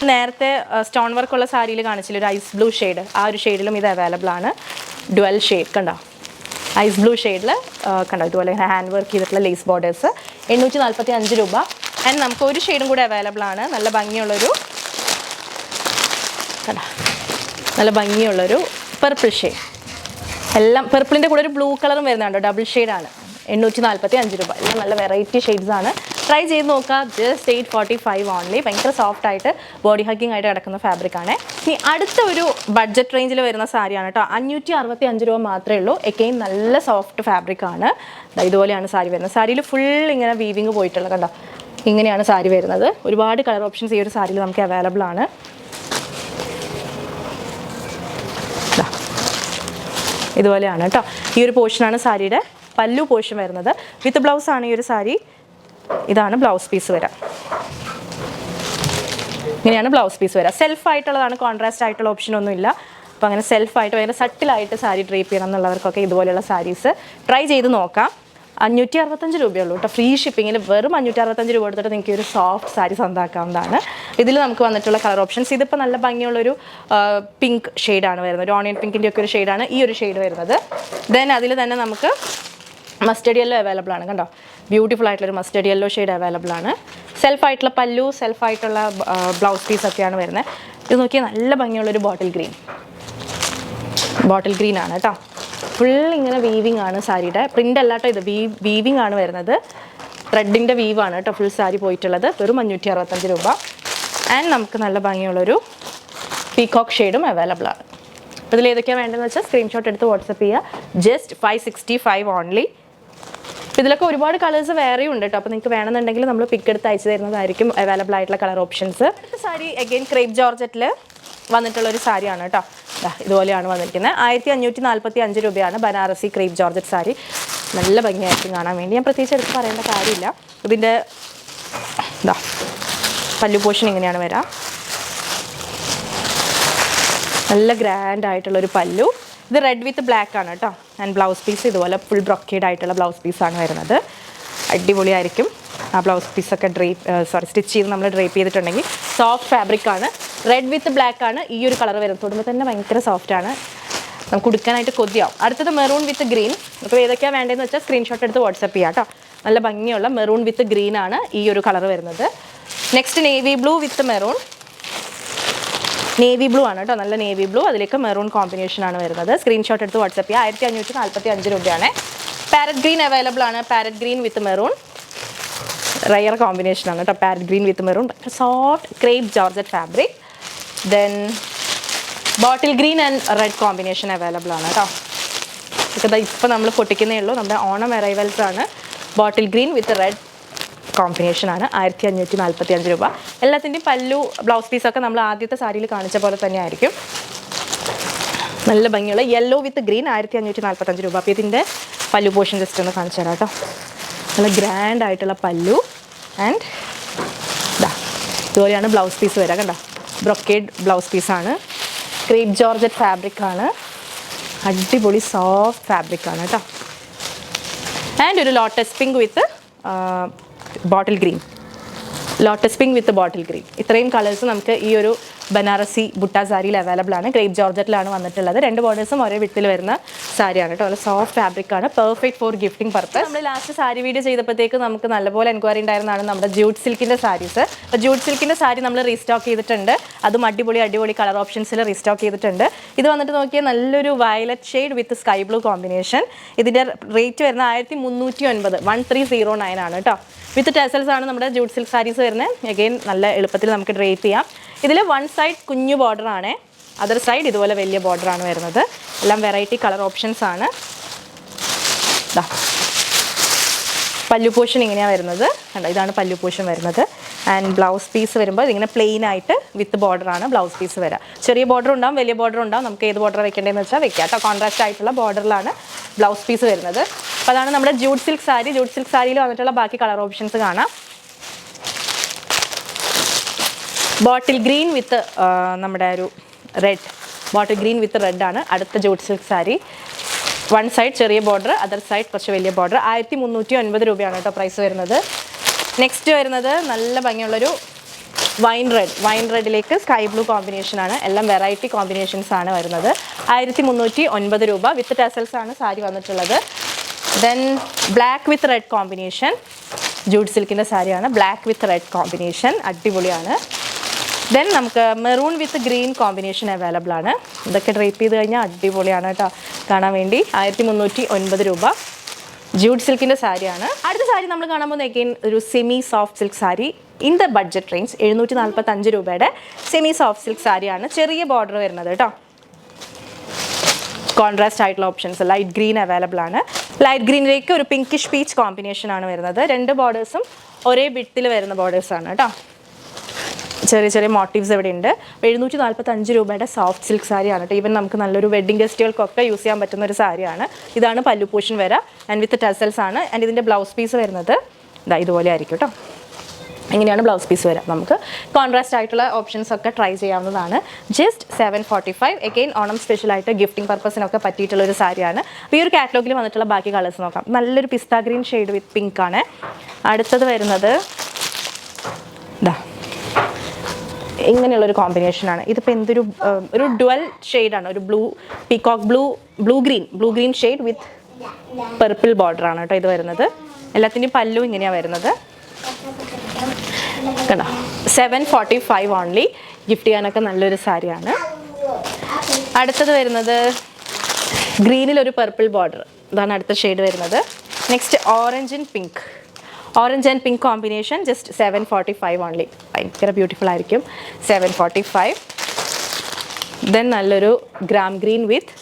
നേരത്തെ സ്റ്റോൺ വർക്കുള്ള സാരിയിൽ കാണിച്ചില്ല ഒരു ഐസ് ബ്ലൂ ഷെയ്ഡ്, ആ ഒരു ഷെയ്ഡിലും ഇത് അവൈലബിൾ ആണ്. ഡ്വൽ ഷെയ്ഡ് കണ്ടോ, ഐസ് ബ്ലൂ ഷെയ്ഡിൽ കണ്ടോ, ഇതുപോലെ ഹാൻഡ് വർക്ക് ചെയ്തിട്ടുള്ള ലേസ് ബോർഡേഴ്സ്. 845 രൂപ. ആൻഡ് നമുക്ക് ഒരു ഷെയ്ഡും കൂടെ അവൈലബിൾ ആണ്. നല്ല ഭംഗിയുള്ളൊരു കണ്ടോ, നല്ല ഭംഗിയുള്ളൊരു പർപ്പിൾ ഷെയ്ഡ്. എല്ലാം പെർപ്പിളിൻ്റെ കൂടെ ഒരു ബ്ലൂ കളറും വരുന്നുണ്ടോ, ഡബിൾ ഷെയ്ഡാണ്. 845 രൂപ. എല്ലാം നല്ല വെറൈറ്റി ഷെയ്ഡ്സ് ആണ്. ട്രൈ ചെയ്ത് നോക്കുക. Just 845 only. ഭയങ്കര സോഫ്റ്റ് ആയിട്ട് ബോഡി ഹഗ്ഗിങ് ആയിട്ട് കിടക്കുന്ന ഫാബ്രിക്കാണ്. ഇനി അടുത്ത ഒരു ബഡ്ജറ്റ് റേഞ്ചിൽ വരുന്ന സാരിയാണ് കേട്ടോ. 565 രൂപ മാത്രമേ ഉള്ളൂ. എക്കെയും നല്ല സോഫ്റ്റ് ഫാബ്രിക്കാണ്. ഇതുപോലെയാണ് സാരി വരുന്നത്. സാരിയിൽ ഫുൾ ഇങ്ങനെ വീവിങ് പോയിട്ടുള്ള കണ്ടോ, ഇങ്ങനെയാണ് സാരി വരുന്നത്. ഒരുപാട് കളർ ഓപ്ഷൻസ് ഈ ഒരു സാരിയിൽ നമുക്ക് അവൈലബിൾ ആണ്. ഇതുപോലെയാണ് കേട്ടോ. ഈ ഒരു പോർഷനാണ് സാരിയുടെ പല്ലു പോർഷൻ വരുന്നത്. വിത്ത് ബ്ലൗസ് ആണ് ഈ ഒരു സാരി. ഇതാണ് ബ്ലൗസ് പീസ് വരാം. ഇങ്ങനെയാണ് ബ്ലൗസ് പീസ് വരാം. സെൽഫായിട്ടുള്ളതാണ്, കോൺട്രാസ്റ്റ് ആയിട്ടുള്ള ഓപ്ഷൻ ഒന്നും ഇല്ല. അപ്പോൾ അങ്ങനെ സെൽഫായിട്ട് ഭയങ്കര സട്ടിലായിട്ട് സാരി ഡ്രേപ്പ് ചെയ്യണം എന്നുള്ളവർക്കൊക്കെ ഇതുപോലെയുള്ള സാരീസ് ട്രൈ ചെയ്ത് നോക്കാം. 565 രൂപയുള്ളൂ കേട്ടോ. ഫ്രീ ഷിപ്പിങ്ങിൽ വെറും 565 രൂപ കൊടുത്തിട്ട് നിങ്ങൾക്ക് ഒരു സോഫ്റ്റ് സാരി സ്വന്തമാക്കാവുന്നതാണ്. ഇതിൽ നമുക്ക് വന്നിട്ടുള്ള കളർ ഓപ്ഷൻസ്, ഇതിപ്പോൾ നല്ല ഭംഗിയുള്ളൊരു പിങ്ക് ഷെയ്ഡാണ് വരുന്നത്. ഒരു ഓണിയൻ പിങ്കിൻ്റെ ഒക്കെ ഒരു ഷെയ്ഡാണ് ഈ ഒരു ഷെയ്ഡ് വരുന്നത്. ദെൻ അതിൽ തന്നെ നമുക്ക് മസ്റ്റേഡ് യെല്ലോ അവൈലബിൾ ആണ് കണ്ടോ. ബ്യൂട്ടിഫുൾ ആയിട്ടുള്ളൊരു മസ്റ്റേഡ് യെല്ലോ ഷെയ്ഡ് അവൈലബിൾ ആണ്. സെൽഫായിട്ടുള്ള പല്ലു, സെൽഫായിട്ടുള്ള ബ്ലൗസ് പീസൊക്കെയാണ് വരുന്നത്. ഇത് നോക്കിയാൽ നല്ല ഭംഗിയുള്ളൊരു ബോട്ടിൽ ഗ്രീൻ ആണ് കേട്ടോ. ഫുൾ ഇങ്ങനെ വീവിങ് ആണ് സാരിയുടെ. പ്രിൻ്റ് അല്ല കേട്ടോ, ഇത് വീവിങ് ആണ് വരുന്നത്. ത്രെഡിൻ്റെ വീവാണ് കേട്ടോ ഫുൾ സാരി പോയിട്ടുള്ളത്. വെറും 565 രൂപ. ആൻഡ് നമുക്ക് നല്ല ഭംഗിയുള്ളൊരു പീകോക്ക് ഷെയ്ഡും അവൈലബിൾ ആണ്. അപ്പോൾ ഇതിൽ ഏതൊക്കെയാണ് വേണ്ടതെന്ന് വെച്ചാൽ സ്ക്രീൻഷോട്ട് എടുത്ത് വാട്സപ്പ് ചെയ്യുക. Just 565 only. ഇതിലൊക്കെ ഒരുപാട് കളേഴ്സ് വേറെയും ഉണ്ട് കേട്ടോ. അപ്പോൾ നിങ്ങൾക്ക് വേണമെന്നുണ്ടെങ്കിൽ നമ്മൾ പിക്ക് എടുത്ത് അയച്ചു തരുന്നതായിരിക്കും അവൈലബിൾ ആയിട്ടുള്ള കളർ ഓപ്ഷൻസ്. അടുത്ത സാരി അഗെയിൻ ക്രേപ്പ് ജോർജറ്റിൽ വന്നിട്ടുള്ളൊരു സാരിയാണ് കേട്ടോ. ഇതുപോലെയാണ് വന്നിരിക്കുന്നത്. 1545 രൂപയാണ് ബനാറസി ക്രേപ്പ് ജോർജറ്റ് സാരി. നല്ല ഭംഗിയായിരിക്കും കാണാൻ വേണ്ടി. ഞാൻ പ്രത്യേകിച്ച് എടുത്ത് പറയേണ്ട കാര്യമില്ല. ഇതിൻ്റെ പല്ലു പോർഷൻ ഇങ്ങനെയാണ് വരാം. നല്ല ഗ്രാൻഡ് ആയിട്ടുള്ളൊരു പല്ലു. ഇത് റെഡ് വിത്ത് ബ്ലാക്ക് ആണ് കേട്ടോ. ആൻഡ് ബ്ലൗസ് പീസ് ഇതുപോലെ ഫുൾ ബ്രൊക്കേഡ് ആയിട്ടുള്ള ബ്ലൗസ് പീസാണ് വരുന്നത്. അടിപൊളിയായിരിക്കും. ആ ബ്ലൗസ് പീസൊക്കെ സ്റ്റിച്ച് ചെയ്ത് നമ്മൾ ഡ്രേപ്പ് ചെയ്തിട്ടുണ്ടെങ്കിൽ സോഫ്റ്റ് ഫാബ്രിക്കാണ്. റെഡ് വിത്ത് ബ്ലാക്ക് ആണ് ഈ ഒരു കളർ വരുന്നത്. തൊടുമ്പോൾ തന്നെ ഭയങ്കര സോഫ്റ്റാണ്. നമുക്ക് ഉടുക്കാനായിട്ട് കൊതിയാവും. അടുത്തത് മെറൂൺ വിത്ത് ഗ്രീൻ. അപ്പോൾ ഏതൊക്കെയാണ് വേണ്ടതെന്ന് വെച്ചാൽ സ്ക്രീൻഷോട്ട് എടുത്ത് വാട്സപ്പ് ചെയ്യാം കേട്ടോ. നല്ല ഭംഗിയുള്ള മെറൂൺ വിത്ത് ഗ്രീൻ ആണ് ഈ ഒരു കളർ വരുന്നത്. നെക്സ്റ്റ് നേവി ബ്ലൂ വിത്ത് മെറൂൺ. നേവി ബ്ലൂ ആണ് കേട്ടോ, നല്ല നേവി ബ്ലൂ, അതിലേക്ക് മെറൂൺ കോമ്പിനേഷൻ ആണ് വരുന്നത്. സ്ക്രീൻഷോട്ട് എടുത്ത് വാട്സപ്പ് ചെയ്യുക. 1545 രൂപയാണ്. പാരറ്റ് ഗ്രീൻ അവൈലബിൾ ആണ്. പാരറ്റ് ഗ്രീൻ വിത്ത് മെറൂൺ റയർ കോമ്പിനേഷൻ ആണ് കേട്ടോ. Parrot green with maroon, soft crepe georgette fabric. Then bottle green and red combination available ആണ് കേട്ടോ. ഇതൊക്കെ ഇപ്പോൾ നമ്മൾ പൊട്ടിക്കുന്നേ ഉള്ളൂ. നമ്മുടെ ഓണം അറൈവൽസ് ആണ്. ബോട്ടിൽ ഗ്രീൻ വിത്ത് റെഡ് കോമ്പിനേഷൻ ആണ്. 1545 രൂപ. എല്ലാത്തിൻ്റെയും പല്ലു ബ്ലൗസ് പീസൊക്കെ നമ്മൾ ആദ്യത്തെ സാരിയിൽ കാണിച്ച പോലെ തന്നെ ആയിരിക്കും. നല്ല ഭംഗിയുള്ള യെല്ലോ വിത്ത് ഗ്രീൻ 1545 രൂപ. അപ്പോൾ ഇതിൻ്റെ പല്ലു പോർഷൻ ജസ്റ്റ് ഒന്ന് കാണിച്ചു തരാം കേട്ടോ. നല്ല ഗ്രാൻഡ് ആയിട്ടുള്ള പല്ലു ആൻഡ് ഇതുപോലെയാണ് ബ്ലൗസ് പീസ് വരിക. കണ്ടോ, ബ്രൊക്കേഡ് ബ്ലൗസ് പീസാണ്. ക്രേപ്പ് ജോർജറ്റ് ഫാബ്രിക് ആണ്. അടിപൊളി സോഫ്റ്റ് ഫാബ്രിക് ആണ് കേട്ടോ. ആൻഡ് ഒരു ലോട്ടസ് പിങ്ക് വിത്ത് ബോട്ടിൽ ഗ്രീൻ. ലോട്ടസ് പിങ്ക് വിത്ത് ബോട്ടിൽ ഗ്രീൻ. ഇത്രയും കളേഴ്സ് നമുക്ക് ഈ ഒരു ബനാറസി ബുട്ട സാരിയിൽ അവൈലബിൾ ആണ്. ക്രേപ്പ് ജോർജറ്റിലാണ് വന്നിട്ടുള്ളത്. 2 ബോർഡേഴ്സും ഒരേ വിട്ടിൽ വരുന്ന സാരിയാണ് കേട്ടോ. നല്ല സോഫ്റ്റ് ഫാബ്രിക് ആണ്. Perfect for gifting purpose. നമ്മൾ ലാസ്റ്റ് സാരി വീഡിയോ ചെയ്തപ്പോഴത്തേക്ക് നമുക്ക് നല്ലപോലെ എൻക്വയറി ഉണ്ടായിരുന്നതാണ് നമ്മുടെ ജൂട്ട് സിൽക്കിൻ്റെ സാരീസ്. അപ്പോൾ ജൂട്ട് സിൽക്കിൻ്റെ സാരി നമ്മൾ റീസ്റ്റോക്ക് ചെയ്തിട്ടുണ്ട്. അതും അടിപൊളി കളർ ഓപ്ഷൻസിൽ റീസ്റ്റോക്ക് ചെയ്തിട്ടുണ്ട്. ഇത് വന്നിട്ട് നോക്കിയാൽ നല്ലൊരു വയലറ്റ് ഷെയ്ഡ് വിത്ത് സ്കൈ ബ്ലൂ കോമ്പിനേഷൻ. ഇതിൻ്റെ റേറ്റ് വരുന്നത് 1309, 1309 ആണ് കേട്ടോ. വിത്ത് ടെസൽസ് ആണ് നമ്മുടെ ജൂട്ട് സിൽക്ക് സാരീസ് വരുന്നത്. അഗെയിൻ നല്ല എളുപ്പത്തിൽ നമുക്ക് ഡ്രേപ്പ് ചെയ്യാം. ഇതിൽ വൺ സൈഡ് കുഞ്ഞു ബോർഡർ ആണ്, അതർ സൈഡ് ഇതുപോലെ വലിയ ബോർഡർ ആണ് വരുന്നത്. എല്ലാം വെറൈറ്റി കളർ ഓപ്ഷൻസ് ആണ്. പല്ലു പോർഷൻ ഇങ്ങനെയാണ് വരുന്നത്. കണ്ടോ, ഇതാണ് പല്ലു പോർഷൻ വരുന്നത്. ആൻഡ് ബ്ലൗസ് പീസ് വരുമ്പോൾ ഇതിങ്ങനെ പ്ലെയിൻ ആയിട്ട് വിത്ത് ബോർഡറാണ് ബ്ലൗസ് പീസ് വരിക. ചെറിയ ബോർഡർ ഉണ്ടാവും, വലിയ ബോർഡർ ഉണ്ടാവും. നമുക്ക് ഏത് ബോർഡർ വെക്കേണ്ടതെന്ന് വെച്ചാൽ വെക്കാം കേട്ടോ. കോൺട്രാസ്റ്റ് ആയിട്ടുള്ള ബോർഡറിലാണ് ബ്ലൗസ് പീസ് വരുന്നത്. അപ്പോൾ അതാണ് നമ്മുടെ jute silk sari. Jute silk സാരിയിൽ വന്നിട്ടുള്ള ബാക്കി കളർ ഓപ്ഷൻസ് കാണാം. ബോട്ടിൽ ഗ്രീൻ വിത്ത് നമ്മുടെ ഒരു red. Bottle green with red ആണ് അടുത്ത jute silk sari. One side ചെറിയ ബോർഡർ, അതർ സൈഡ് കുറച്ച് വലിയ ബോർഡർ. 1309 രൂപയാണ് കേട്ടോ പ്രൈസ് വരുന്നത്. നെക്സ്റ്റ് വരുന്നത് നല്ല ഭംഗിയുള്ളൊരു വൈൻ റെഡിലേക്ക് സ്കൈ ബ്ലൂ കോമ്പിനേഷനാണ്. എല്ലാം വെറൈറ്റി കോമ്പിനേഷൻസ് ആണ് വരുന്നത്. 1309 രൂപ. വിത്ത് ടെസൽസ് ആണ് സാരി വന്നിട്ടുള്ളത്. Then black with red combination. Jute സിൽക്കിൻ്റെ സാരിയാണ്. ബ്ലാക്ക് വിത്ത് റെഡ് കോമ്പിനേഷൻ അടിപൊളിയാണ്. ദെൻ നമുക്ക് maroon with green combination available ആണ്. ഇതൊക്കെ ഡ്രേപ്പ് ചെയ്ത് കഴിഞ്ഞാൽ അടിപൊളിയാണ് കേട്ടോ കാണാൻ വേണ്ടി. 1309 രൂപ. ജൂട്ട് സിൽക്കിൻ്റെ സാരിയാണ്. അടുത്ത സാരി നമ്മൾ കാണാൻ പോകുന്ന അഗെയിൻ ഒരു semi soft silk sari in the budget range. 745 രൂപയുടെ സെമി സോഫ്റ്റ് സിൽക്ക് സാരിയാണ്. ചെറിയ ബോർഡർ വരുന്നത് കേട്ടോ. കോൺട്രാസ്റ്റ് ആയിട്ടുള്ള ഓപ്ഷൻസ് ലൈറ്റ് ഗ്രീൻ അവൈലബിൾ ആണ്. ലൈറ്റ് ഗ്രീനിലേക്ക് ഒരു പിങ്കിഷ് പീച്ച് കോമ്പിനേഷൻ ആണ് വരുന്നത്. 2 ബോർഡേഴ്സും ഒരേ ബിട്ടിൽ വരുന്ന ബോർഡേഴ്സാണ് കേട്ടോ. ചെറിയ മോട്ടീവ്സ് ഇവിടെ ഉണ്ട്. 745 രൂപയുടെ സോഫ്റ്റ് സിൽക്ക് സാരിയാണ് കേട്ടോ. ഈവൻ നമുക്ക് നല്ലൊരു വെഡ്ഡിംഗ് ഗസ്റ്റുകൾക്കൊക്കെ യൂസ് ചെയ്യാൻ പറ്റുന്ന ഒരു സാരിയാണ്. ഇതാണ് പല്ലു പോർഷൻ വരിക. ആൻഡ് വിത്ത് ടെസൽസ് ആണ്. ആൻഡ് ഇതിൻ്റെ ബ്ലൗസ് പീസ് വരുന്നത് ഇതുപോലെ ആയിരിക്കും കേട്ടോ. ഇങ്ങനെയാണ് ബ്ലൗസ് പീസ് വരിക. നമുക്ക് കോൺട്രാസ്റ്റ് ആയിട്ടുള്ള ഓപ്ഷൻസ് ഒക്കെ ട്രൈ ചെയ്യാവുന്നതാണ്. ജസ്റ്റ് 745. അഗെയിൻ ഓണം സ്പെഷ്യലായിട്ട് ഗിഫ്റ്റിംഗ് പർപ്പസിനൊക്കെ പറ്റിയിട്ടുള്ള ഒരു സാരിയാണ്. അപ്പോൾ ഈ ഒരു കാറ്റലോഗിൽ വന്നിട്ടുള്ള ബാക്കി കളേഴ്സ് നോക്കാം. നല്ലൊരു പിസ്ത ഗ്രീൻ ഷെയ്ഡ് വിത്ത് പിങ്ക് ആണ്. അടുത്തത് വരുന്നത് ഇങ്ങനെയുള്ളൊരു കോമ്പിനേഷനാണ്. ഇതിപ്പോൾ എന്തൊരു ഒരു ഡുവൽ ഷെയ്ഡാണ്. ഒരു പീകോക്ക് ബ്ലൂ ഗ്രീൻ ഷെയ്ഡ് വിത്ത് പർപ്പിൾ ബോർഡർ ആണ് കേട്ടോ ഇത് വരുന്നത്. എല്ലാത്തിൻ്റെയും പല്ലു ഇങ്ങനെയാണ് വരുന്നത്. കണ്ടോ, 745 ഓൺലി. ഗിഫ്റ്റ് ചെയ്യാനൊക്കെ നല്ലൊരു സാരിയാണ്. അടുത്തത് വരുന്നത് ഗ്രീനിലൊരു പർപ്പിൾ ബോർഡർ. ഇതാണ് അടുത്ത ഷെയ്ഡ് വരുന്നത്. Next orange and pink combination. Just 745 only. ഭയങ്കര ബ്യൂട്ടിഫുൾ ആയിരിക്കും. 745. ദെൻ നല്ലൊരു ഗ്രാം ഗ്രീൻ വിത്ത്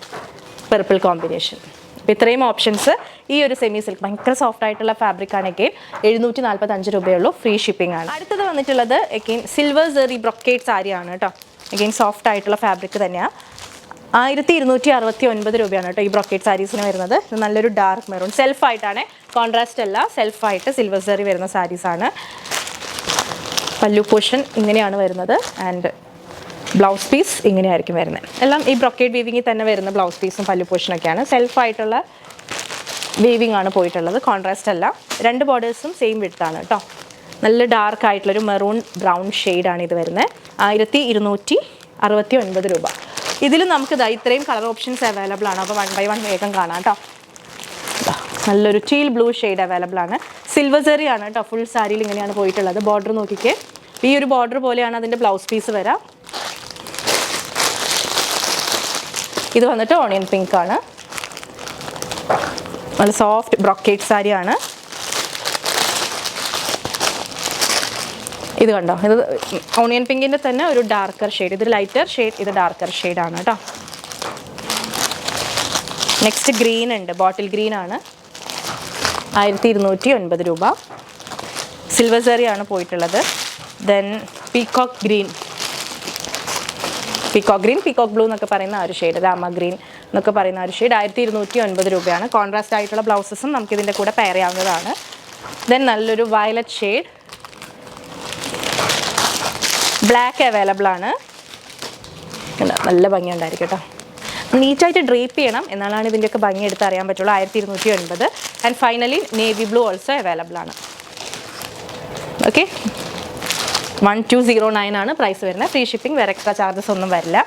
പർപ്പിൾ കോമ്പിനേഷൻ. അപ്പോൾ ഇത്രയും ഓപ്ഷൻസ് ഈ ഒരു സെമി സിൽക്ക് ഭയങ്കര സോഫ്റ്റ് ആയിട്ടുള്ള ഫാബ്രിക് ആണ്. എഗെയിൻ 745 രൂപയുള്ളൂ. ഫ്രീ ഷിപ്പിംഗ് ആണ്. അടുത്തത് വന്നിട്ടുള്ളത് എഗെയിൻ സിൽവർ സെറി ബ്രൊക്കേഡ് സാരിയാണ് കേട്ടോ. എഗെയിൻ സോഫ്റ്റ് ആയിട്ടുള്ള ഫാബ്രിക് തന്നെയാണ്. 1269 രൂപയാണ് കേട്ടോ ഈ ബ്രൊക്കേഡ് സാരീസിന് വരുന്നത്. ഇത് നല്ലൊരു ഡാർക്ക് മെറൂൺ സെൽഫായിട്ടാണ്, കോൺട്രാസ്റ്റ് അല്ല, സെൽഫായിട്ട് സിൽവർ സെറി വരുന്ന സാരീസാണ്. പല്ലു പോർഷൻ ഇങ്ങനെയാണ് വരുന്നത്. ആൻഡ് ബ്ലൗസ് പീസ് ഇങ്ങനെയായിരിക്കും വരുന്നത്. എല്ലാം ഈ ബ്രൊക്കേഡ് വീവിങ്ങിൽ തന്നെ വരുന്ന ബ്ലൗസ് പീസും പല്ലു പോർഷനൊക്കെയാണ്. സെൽഫായിട്ടുള്ള വീവിങ് ആണ് പോയിട്ടുള്ളത്, കോൺട്രാസ്റ്റ് അല്ല. 2 ബോർഡേഴ്സും സെയിം വിഡ്ത്താണ് കേട്ടോ. നല്ല ഡാർക്ക് ആയിട്ടുള്ളൊരു മെറൂൺ ബ്രൗൺ ഷെയ്ഡാണ് ഇത് വരുന്നത്. 1269 രൂപ. ഇതിലും നമുക്ക് ഇത്രയും കളർ ഓപ്ഷൻസ് അവൈലബിൾ ആണ്. അപ്പോൾ 1 by 1 വേഗം കാണാം കേട്ടോ. നല്ലൊരു ടീൽ ബ്ലൂ ഷെയ്ഡ് അവൈലബിൾ ആണ്. സിൽവർ സെറി ആണ് കേട്ടോ. ഫുൾ സാരിയിൽ ഇങ്ങനെയാണ് പോയിട്ടുള്ളത്. ബോർഡർ നോക്കിക്കേ, ഈ ഒരു ബോർഡർ പോലെയാണ് അതിൻ്റെ ബ്ലൗസ് പീസ് വരാം. ഇത് വന്നിട്ട് ഓണിയൻ പിങ്ക് ആണ്. നല്ല സോഫ്റ്റ് ബ്രോക്കേഡ് സാരിയാണ്. ഇത് കണ്ടോ, ഇത് ഓണിയൻ പിങ്കിൻ്റെ തന്നെ ഒരു ഡാർക്കർ ഷെയ്ഡ്. ഇത് ലൈറ്റർ ഷെയ്ഡ്, ഇത് ഡാർക്കർ ഷെയ്ഡാണ് കേട്ടോ. നെക്സ്റ്റ് ഗ്രീൻ ഉണ്ട്, ബോട്ടിൽ ഗ്രീൻ ആണ്. 1209 രൂപ. സിൽവർ സെറിയാണ് പോയിട്ടുള്ളത്. Then peacock green, peacock blue എന്നൊക്കെ പറയുന്ന ആ ഒരു ഷെയ്ഡ്, രാമ ഗ്രീൻ എന്നൊക്കെ പറയുന്ന ഒരു ഷെയ്ഡ് 1209 രൂപയാണ്. കോൺട്രാസ്റ്റ് ആയിട്ടുള്ള ബ്ലൗസസും നമുക്കിതിൻ്റെ കൂടെ പെയർ ചെയ്യാവുന്നതാണ്. ദെൻ നല്ലൊരു വയലറ്റ് ഷെയ്ഡ്, ബ്ലാക്ക് അവൈലബിൾ ആണ്. നല്ല ഭംഗി ഉണ്ടായിരിക്കും കേട്ടോ. നീറ്റായിട്ട് ഡ്രേപ്പ് ചെയ്യണം, എന്നാലാണ് ഇതിൻ്റെയൊക്കെ ഭംഗി എടുത്ത് അറിയാൻ പറ്റുള്ളൂ. 1209. And finally navy blue also available ആണ്. ഓക്കെ, 1209 ആണ് പ്രൈസ് വരുന്നത്. ഫ്രീ ഷിപ്പിംഗ്, വേറെ എക്സ്ട്രാ ചാർജസ് ഒന്നും വരില്ല.